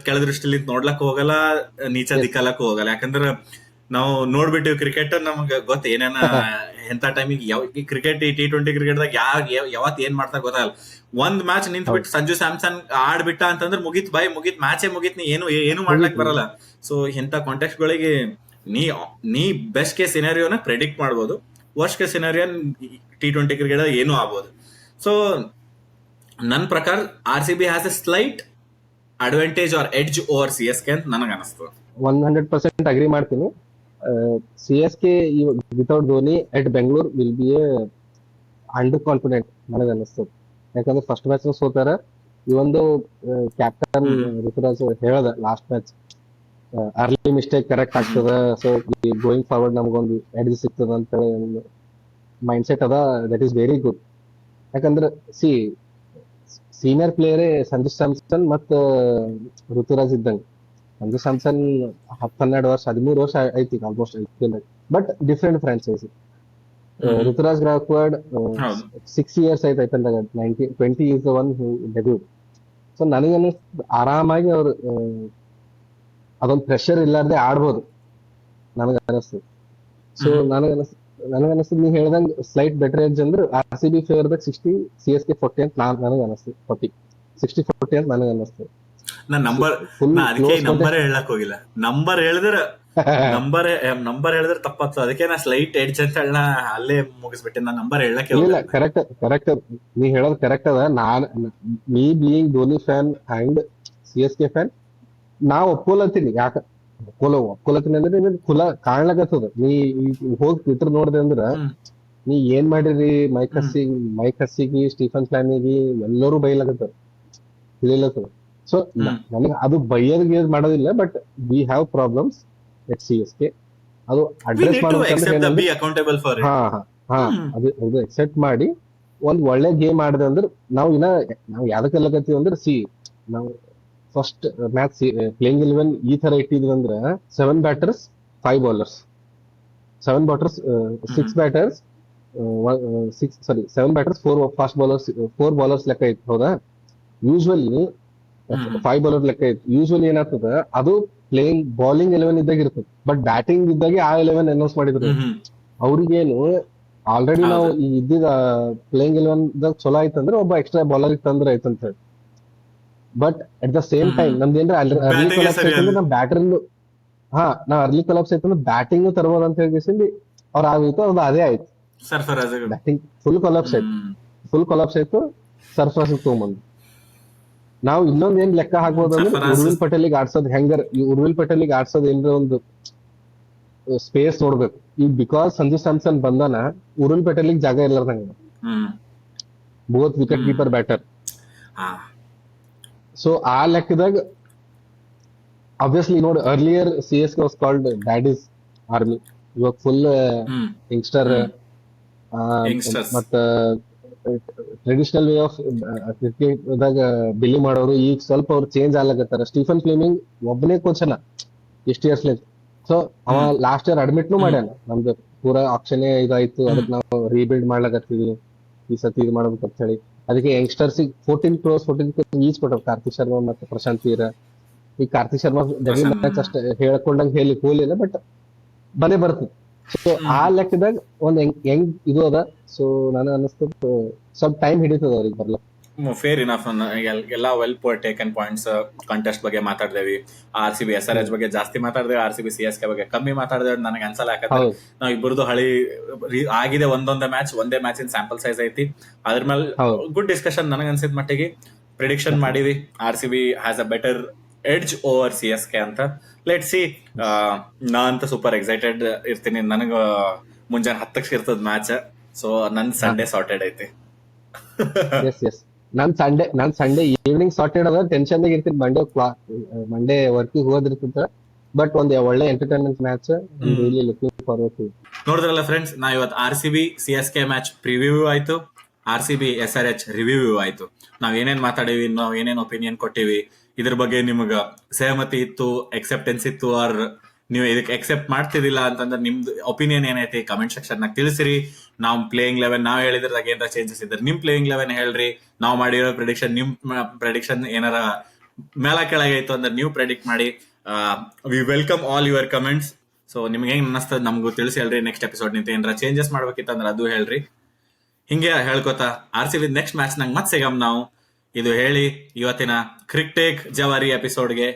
ಕೆಳ ದೃಷ್ಟಿಲಿ ನೋಡ್ಲಕ್ ಹೋಗಲ್ಲ, ನೀಚ ಎಸ್ ದಿಕ್ಕಲಕ್ ಹೋಗಲ್ಲ. ಯಾಕಂದ್ರ ನಾವು ನೋಡ್ಬಿಟ್ಟಿವಿ ಕ್ರಿಕೆಟ್, ನಮ್ಗೆ ಗೊತ್ತ ಏನೇನ ಎಂತ ಟೈಮಿಗೆ ಯಾವ ಕ್ರಿಕೆಟ್, T20 ಕ್ರಿಕೆಟ್ದಾಗ ಯಾವತ್ ಏನ್ ಮಾಡ್ತಾ ಗೊತ್ತಾಗಲ್ಲ. ಒಂದ್ ಮ್ಯಾಚ್ ನಿಂತ್ ಹೌದು ಬಿಟ್ಟು ಸಂಜು ಸ್ಯಾಮ್ಸನ್ ಆಡ್ಬಿಟ್ಟ ಅಂತಂದ್ರೆ ಮುಗಿತ್ ಬಾಯ್, ಮುಗಿತ್ ಮ್ಯಾಚೇ ಮುಗಿತ್, ನೀ ಏನು ಮಾಡ್ಲಕ್ ಮುಗೀತು ಬರಲ್ಲ. ಸೊ ಇಂಥ ಕಾಂಟೆಕ್ಸ್ಟ್ ಗಳಿಗೆ ನೀ ನೀ ಬೆಸ್ಟ್ ಕೇಸ್ ಸಿನಾರಿಯೋನ ಪ್ರೆಡಿಕ್ಟ್ ಮಾಡ್ಬೋದು, worst case scenario T20 cricket ಏನು ಆಗ್ಬೋದು. ಸೊ ನನ್ನ ಪ್ರಕಾರ RCB has a slight advantage or edge over C S K ಅಂತ ನನಗೆ ಅನಿಸ್ತದೆ. 100% ಅಗ್ರಿ ಮಾಡ್ತೀನಿ. C S K without Dhoni at Bengaluru will be a under confident ನನಗೆ ಅನಿಸ್ತದೆ. ಯಾಕಂದ್ರೆ ಫಸ್ಟ್ ಮ್ಯಾಚ್ ಸೋತಾರ. ಈ ಒಂದು ಕ್ಯಾಪ್ಟನ್ ಋತುರಾಜ್ ಹೇಳ್ದ last match early mistake correct ಆಗ್ತದ, ಸೊ ಗೋಯಿಂಗ್ ಫಾರ್ವರ್ಡ್ ನಮಗೊಂದು ಎಡ್ಜ್ ಸಿಗ್ತದ ಅಂತ ಹೇಳಿ ಒಂದು ಮೈಂಡ್ ಸೆಟ್ ಅದ. That is very good. ಯಾಕಂದ್ರೆ ಸೀನಿಯರ್ ಪ್ಲೇಯರೇ ಸಂಜು ಸ್ಯಾಮ್ಸನ್ ಮತ್ತು ಋತುರಾಜ್ ಇದ್ದಂಗೆ. ಸಂಜು ಸ್ಯಾಮ್ಸನ್ 10-12 ವರ್ಷ 13 ವರ್ಷ ಐತಿ ಆಲ್ಮೋಸ್ಟ್ ಐ but different franchise. Ruturaj Gaikwad 6 years ಆಯ್ತು ಐಪಲ್ದಾಗ. 20 is the one who debuted. ಸೊ ನನಗೆ ಆರಾಮಾಗಿ ಅವ್ರು ಅದೊಂದು ಪ್ರೆಷರ್ ಇಲ್ಲಾರ್ದೆ ಆಡ್ಬೋದು ನನಗೆ ಅನಿಸ್ತದೆ. ಸೊ ನನಗನ್ನಿಸ್ತದೆ ನೀ ಹೇಳ್ದಂಗೆ ಸ್ಲೈಟ್ ಬೆಟರ್ ಏಜ್ ಅಂದ್ರೆ RCB ಫೇವರ್ದಾಗ 60, CSK 40 ಅಂತ ನನಗೆ ಅನಿಸ್ತದೆ. 60-40 ಅಂತ ನನಗೆ ಅನಿಸ್ತದೆ. ನಾ ಅದಕ್ಕೆ ನಂಬರೇ ಹೇಳಕ್ ಹೋಗಿಲ್ಲ. ನಂಬರ್ ಹೇಳಿದ್ರೆ ತಪ್ಪಾಗ್ತದೆ, ಅದಕ್ಕೆ ನಾ ಸ್ಲೈಟ್ ಎಡ್ಜ್ ಅಂತ ಹೇಳ ಅಲ್ಲೇ ಮುಗಿಸ್ಬಿಟ್ಟೆ. ನಾ ನಂಬರ್ ಹೇಳಕ್ಕೆ ಇಲ್ಲ, ಕರೆಕ್ಟ್ ನೀ ಹೇಳೋದು ಕರೆಕ್ಟ್ ಅದ. ನೀ being Dhoni fan and CSK fan, ನಾ ಒಪ್ಕೊಲತ್ತೀನಿ. ಒಪ್ಕೊಲತ್ತೀನಿ ಅಂದ್ರೆ ಕುಲ ಕಾಣ್ಲಕತ್ತದ. ನೀ ಹೋಗಿ ಟ್ವಿಟರ್ ನೋಡಿದೆ ಅಂದ್ರ ನೀ ಏನ್ ಮಾಡಿರಿ, ಮೈಕ್ ಹಸ್ಸಿಗಿ ಸ್ಟೀಫನ್ ಫ್ಲಾನಿಗಿ ಎಲ್ಲರೂ ಬೈಲಕತ್ತಾರ, ತಿಳಿಲತ್ತದ. ಸೊ ನನಗೆ ಅದು ಬೈಯೋದ್ ಮಾಡೋದಿಲ್ಲ, but we have problems at CSK. ಅದು ಅಡ್ರೆಸ್ ಮಾಡ್ಬೇಕಂದ್ರೆ ಅದು ಎಕ್ಸೆಪ್ಟ್ ಮಾಡಿ ಒಂದ್ ಒಳ್ಳೆ ಗೇಮ್ ಆಡಿದೆ ಅಂದ್ರೆ ನಾವು ಯಾವ್ದಕ್ಕೆ ಎಲ್ಲಕತ್ತೀವಿ ಅಂದ್ರೆ ನಾವು ಫಸ್ಟ್ ಮ್ಯಾಚ್ ಪ್ಲೇಯಿಂಗ್ 11 ಈ ತರ ಇಟ್ಟಿದ್ವಿ ಅಂದ್ರೆ 7 batters 5 bowlers, 7 batters 6 batters 7 batters 4 fast bowlers 4 bowlers ಲೆಕ್ಕ ಐತಿ, ಹೌದಾ? ಯೂಶುವಲಿ 5 bowlers ಲೆಕ್ಕ ಐತಿ. ಯೂಶುವಲಿ ಏನಾಗ್ತದ, ಅದು ಪ್ಲೇಯಿಂಗ್ ಬೌಲಿಂಗ್ 11 ಇದ್ದಾಗ ಇರ್ತದೆ, ಬಟ್ ಬ್ಯಾಟಿಂಗ್ ಇದ್ದಾಗೆ ಆ 11 ಅನೌನ್ಸ್ ಮಾಡಿದ್ರು. ಅವ್ರಿಗೇನು ಆಲ್ರೆಡಿ ನಾವು ಈ ಇದ್ದಿದ ಪ್ಲೇಯಿಂಗ್ 11 ಚಲೋ ಆಯ್ತಂದ್ರೆ ಒಬ್ಬ ಎಕ್ಸ್ಟ್ರಾ ಬೌಲರ್ ಇತ್ತಂದ್ರೆ ಆಯ್ತಂತ ಹೇಳಿ. But at the same time ನಮ್ದೇನ್ರ ಅರ್ಲಿ ಕೊಲಾಪ್ಸ್ ಐತಂದ್ರೆ ನಮ್ ಬ್ಯಾಟರ್ ನಾವ್ ಅರ್ಲಿ ಕೊಲಾಪ್ಸ್ ಐತಂದ್ರೆ ಬ್ಯಾಟಿಂಗ್ ತರ್ಬೋದು ಅಂತ ಹೇಳಿ ಅವ್ರ ಆಗಿತ್ತು. ಅದು ಅದೇ ಆಯ್ತು, ಬ್ಯಾಟಿಂಗ್ ಫುಲ್ ಕೊಲಾಪ್ಸ್ ಆಯ್ತು. ಸರ್ಫರಾಜ್ ತಗೊಂಬಂದು ನಾವು ಇನ್ನೊಂದ್ ಏನ್ ಲೆಕ್ಕ ಹಾಕ್ಬೋದು ಅಂದ್ರೆ ಉರ್ವಿಲ್ ಪಟೇಲಿಗೆ ಆಡ್ಸೋದ್ ಹೆಂಗರ್, ಈ ಉರ್ವಿಲ್ ಪಟೇಲಿಗೆ ಆಡ್ಸೋದ್ ಏನ್ರ ಒಂದು ಸ್ಪೇಸ್ ನೋಡ್ಬೇಕು. ಈಗ ಬಿಕಾಸ್ ಸಂಜು ಸ್ಯಾಮ್ಸನ್ ಬಂದಾನ, ಉರ್ವಿಲ್ ಪಟೇಲಿಗೆ ಜಾಗ ಇರ್ಲಾರ್ದಂಗ, both wicket keeper batter. So ಆ ಲೆಕ್ಕದಾಗ ಆಬ್ವಿಯಸ್ಲಿ ನೋಡಿ, earlier CSK was called daddies army. ಇವಾಗ ಫುಲ್ ಯಂಗ್ಸ್ಟರ್ ಮತ್ತ ಟ್ರೆಡಿಷನಲ್ ವೇ ಆಫ್ ಕ್ರಿಕೆಟ್ ದಾಗ ಬಿಲಿ ಮಾಡೋರು ಈಗ ಸ್ವಲ್ಪ ಅವ್ರು ಚೇಂಜ್ ಆಗ್ಲಾಕತ್ತಾರ. ಸ್ಟೀಫನ್ ಫ್ಲೇಮಿಂಗ್ ಒಬ್ಬನೇ ಕೋಚನ ಎಷ್ಟು ಇಯರ್ಸ್ ಲಿಂತ. ಸೊ ಅವ ಲಾಸ್ಟ್ ಇಯರ್ ಅಡ್ಮಿಟ್ನು ಮಾಡ್ಯಾನ, ನಮ್ದು ಪೂರಾ ಆಪ್ಷನ್ ಇದಾಯ್ತು, ಅದಕ್ಕೆ ನಾವು ರೀಬಿಲ್ಡ್ ಮಾಡ್ಲಾಕತ್ತೀವಿ, ಈ ಸತಿ ಇದು ಮಾಡ್ಬೇಕಂತ ಹೇಳಿ. ಅದಕ್ಕೆ ಯಂಗ್ಸ್ಟರ್ಸ್ 14 crores ಈಚ್ ಕೊಟ್ಟಾರ ಕಾರ್ತಿಕ್ ಶರ್ಮಾ ಮತ್ತೆ ಪ್ರಶಾಂತ್ ವೀರ. ಈ ಕಾರ್ತಿಕ್ ಶರ್ಮಾ ಮ್ಯಾಚ್ ಅಷ್ಟೇ ಹೇಳ್ಕೊಂಡಂಗೆ ಹೇಳಿ ಹೋಲಿಲ್ಲ, ಬಟ್ ಬರೇ ಬರ್ತದೆ. ಸೊ ಆ ಲೆಕ್ಕದಾಗ ಒಂದ್ ಹೆಂಗ್ ಇದು ಅದ. ಸೊ ನನಗೆ ಅನಿಸ್ತದ ಸ್ವಲ್ಪ ಟೈಮ್ ಹಿಡಿತದ ಅವ್ರಿಗೆ ಬರ್ಲಕ್. Fair enough. ಎಲ್ಲ ವೆಲ್ ಟೇಕನ್ ಪಾಯಿಂಟ್ಸ್. ಕಂಟೆಸ್ಟ್ ಬಗ್ಗೆ ಮಾತಾಡ್ದೇವಿ, RCB SRH ಬಗ್ಗೆ ಜಾಸ್ತಿ ಮಾತಾಡ್ದೇವಿ, RCB CSK ಬಗ್ಗೆ ಕಮ್ಮಿ ಮಾತಾಡ್ದೇವಿ. ನನಗೆ ಅನ್ಸಲ್ಲ, ಯಾಕಂದ್ರೆ ನಾವ್ ಇಬ್ಬರದು ಹಳಿ ಆಗಿದೆ ಒಂದೇ ಮ್ಯಾಚಿನ ಸ್ಯಾಂಪಲ್ ಸೈಜ್ ಐತಿ. ಅದ್ರ ಮೇಲೆ ಗುಡ್ ಡಿಸ್ಕಷನ್ ನನಗೆ ಅನ್ಸಿದ ಮಟ್ಟಿಗೆ. ಪ್ರಿಡಿಕ್ಷನ್ ಮಾಡಿವಿ RCB has a better edge over CSK ಅಂತ. Let see. ನಾ ಅಂತ ಸೂಪರ್ ಎಕ್ಸೈಟೆಡ್ ಇರ್ತೀನಿ. ನನಗ ಮುಂಜಾನೆ 10ಕ್ಕೆ ಇರ್ತದ ಮ್ಯಾಚ್. ಸೊ ನನ್ ಸಂಡೇ ಸಾರ್ಟೆಡ್ ಐತಿ. ನಾನ್ ಸಂಡೇ ಈವ್ನಿಂಗ್ ಸಾರ್ಟೆಡ್ ಅದ. ಟೆನ್ಷನ್ ಇರ್ತೀನಿ, ಮಂಡೇ ವರ್ಕಿಗೆ ಹೋಗೋದಿರ್ತದ. ಬಟ್ ಒಂದ್ ಒಳ್ಳೆ entertainment match, really looking forward to. ನೋಡಿದ್ರಲ್ಲ ಫ್ರೆಂಡ್ಸ್, ನಾವ್ ಇವತ್ತು RCB CSK ಮ್ಯಾಚ್ ಪ್ರಿವ್ಯೂ ಆಯ್ತು, RCB SRH ರಿವ್ಯೂ ಆಯ್ತು. ನಾವ್ ಏನೇನ್ ಮಾತಾಡೀವಿ, ನಾವ್ ಏನೇನ್ ಒಪಿನಿಯನ್ ಕೊಟ್ಟಿವಿ, ಇದ್ರ ಬಗ್ಗೆ ನಿಮಗ ಸಹಮತಿ ಇತ್ತು, ಎಕ್ಸೆಪ್ಟೆನ್ಸ್ ಇತ್ತು, ಆರ್ ನೀವು ಇದಕ್ಕೆ ಎಕ್ಸೆಪ್ಟ್ ಮಾಡ್ತಿದಿಲ್ಲ ಅಂತಂದ್ರೆ ನಿಮ್ದು ಒಪಿನಿಯನ್ ಏನೈತಿ ಕಮೆಂಟ್ ಸೆಕ್ಷನ್ ನಾಗ ತಿಳಿಸಿರಿ. ನಾವು ಪ್ಲೇಯಿಂಗ್ 11 ನಾವ್ ಹೇಳಿದ್ರಾಗ ಏನಾರ ಚೇಂಜಸ್ ಇದ್ರೆ ನಿಮ್ ಪ್ಲೇಯಿಂಗ್ 11 ಹೇಳ್ರಿ. ನಾವು ಮಾಡಿರೋ ಪ್ರೆಡಿಕ್ಷನ್, ನಿಮ್ ಪ್ರೆಡಿಕ್ಷನ್ ಏನಾರ ಮೇಲ ಕೆಳಗಾಯ್ತು ಅಂದ್ರೆ ನೀವು ಪ್ರೆಡಿಕ್ಟ್ ಮಾಡಿ. V welcome all your comments. So ನಿಮ್ಗೆ ಹೆಂಗ್ ಅನ್ನಿಸ್ತದ ನಮಗೂ ತಿಳಿಸಿ ಹೇಳ್ರಿ. ನೆಕ್ಸ್ಟ್ ಎಪಿಸೋಡ್ ನಿಂತ ಏನಾರ ಚೇಂಜಸ್ ಮಾಡ್ಬೇಕಿತ್ತಂದ್ರೆ ಅದು ಹೇಳ್ರಿ. ಹಿಂಗೆ ಹೇಳ್ಕೊತಾ RCB ನೆಕ್ಸ್ಟ್ ಮ್ಯಾಚ್ ನಂಗೆ ಮತ್ತೆ ಸಿಗಮ್ ನಾವು. ಇದು ಹೇಳಿ ಇವತ್ತಿನ ಕ್ರಿಕೆಟ್ ಜವಾರಿ ಎಪಿಸೋಡ್ಗೆ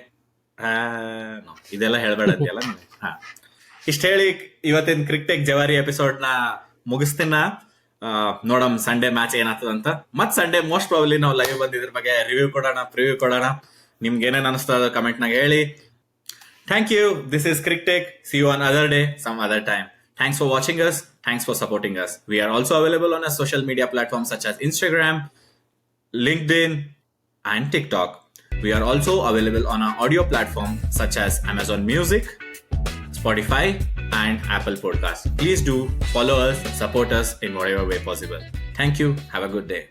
ಇದೆಲ್ಲ ಹೇಳ್ಬೇಡಂತೆಲ್ಲ ನೀವು. ಇಷ್ಟ ಹೇಳಿ ಇವತ್ತಿನ ಕ್ರಿಕೆಟ್ ಜವಾರಿ ಎಪಿಸೋಡ್ ನ ಮುಗಿಸ್ತೀನ. ನೋಡಮ್ ಸಂಡೇ ಮ್ಯಾಚ್ ಏನಾಗ್ತದಂತ. ಮತ್ ಸಂಡೇ ಮೋಸ್ಟ್ ಪ್ರಾಬಬ್ಲಿ ನಾವು ಲೈವ್ ಬಂದಿದ್ರ ಬಗ್ಗೆ ರಿವ್ಯೂ ಕೊಡೋಣ, ಪ್ರಿವ್ಯೂ ಕೊಡೋಣ. ನಿಮ್ಗೆ ಏನೇನ್ ಅನಿಸ್ತದ ಕಮೆಂಟ್ ನಾಗ ಹೇಳಿ. Thank you. This is Cricket. See you on other day, some other time. Thanks for watching us. Thanks for supporting us. We are also available on our social media platforms such as Instagram, LinkedIn, and TikTok. We are also available on our audio platform such as Amazon Music, Spotify, and Apple Podcasts. Please do follow us, support us in whatever way possible. Thank you. Have a good day.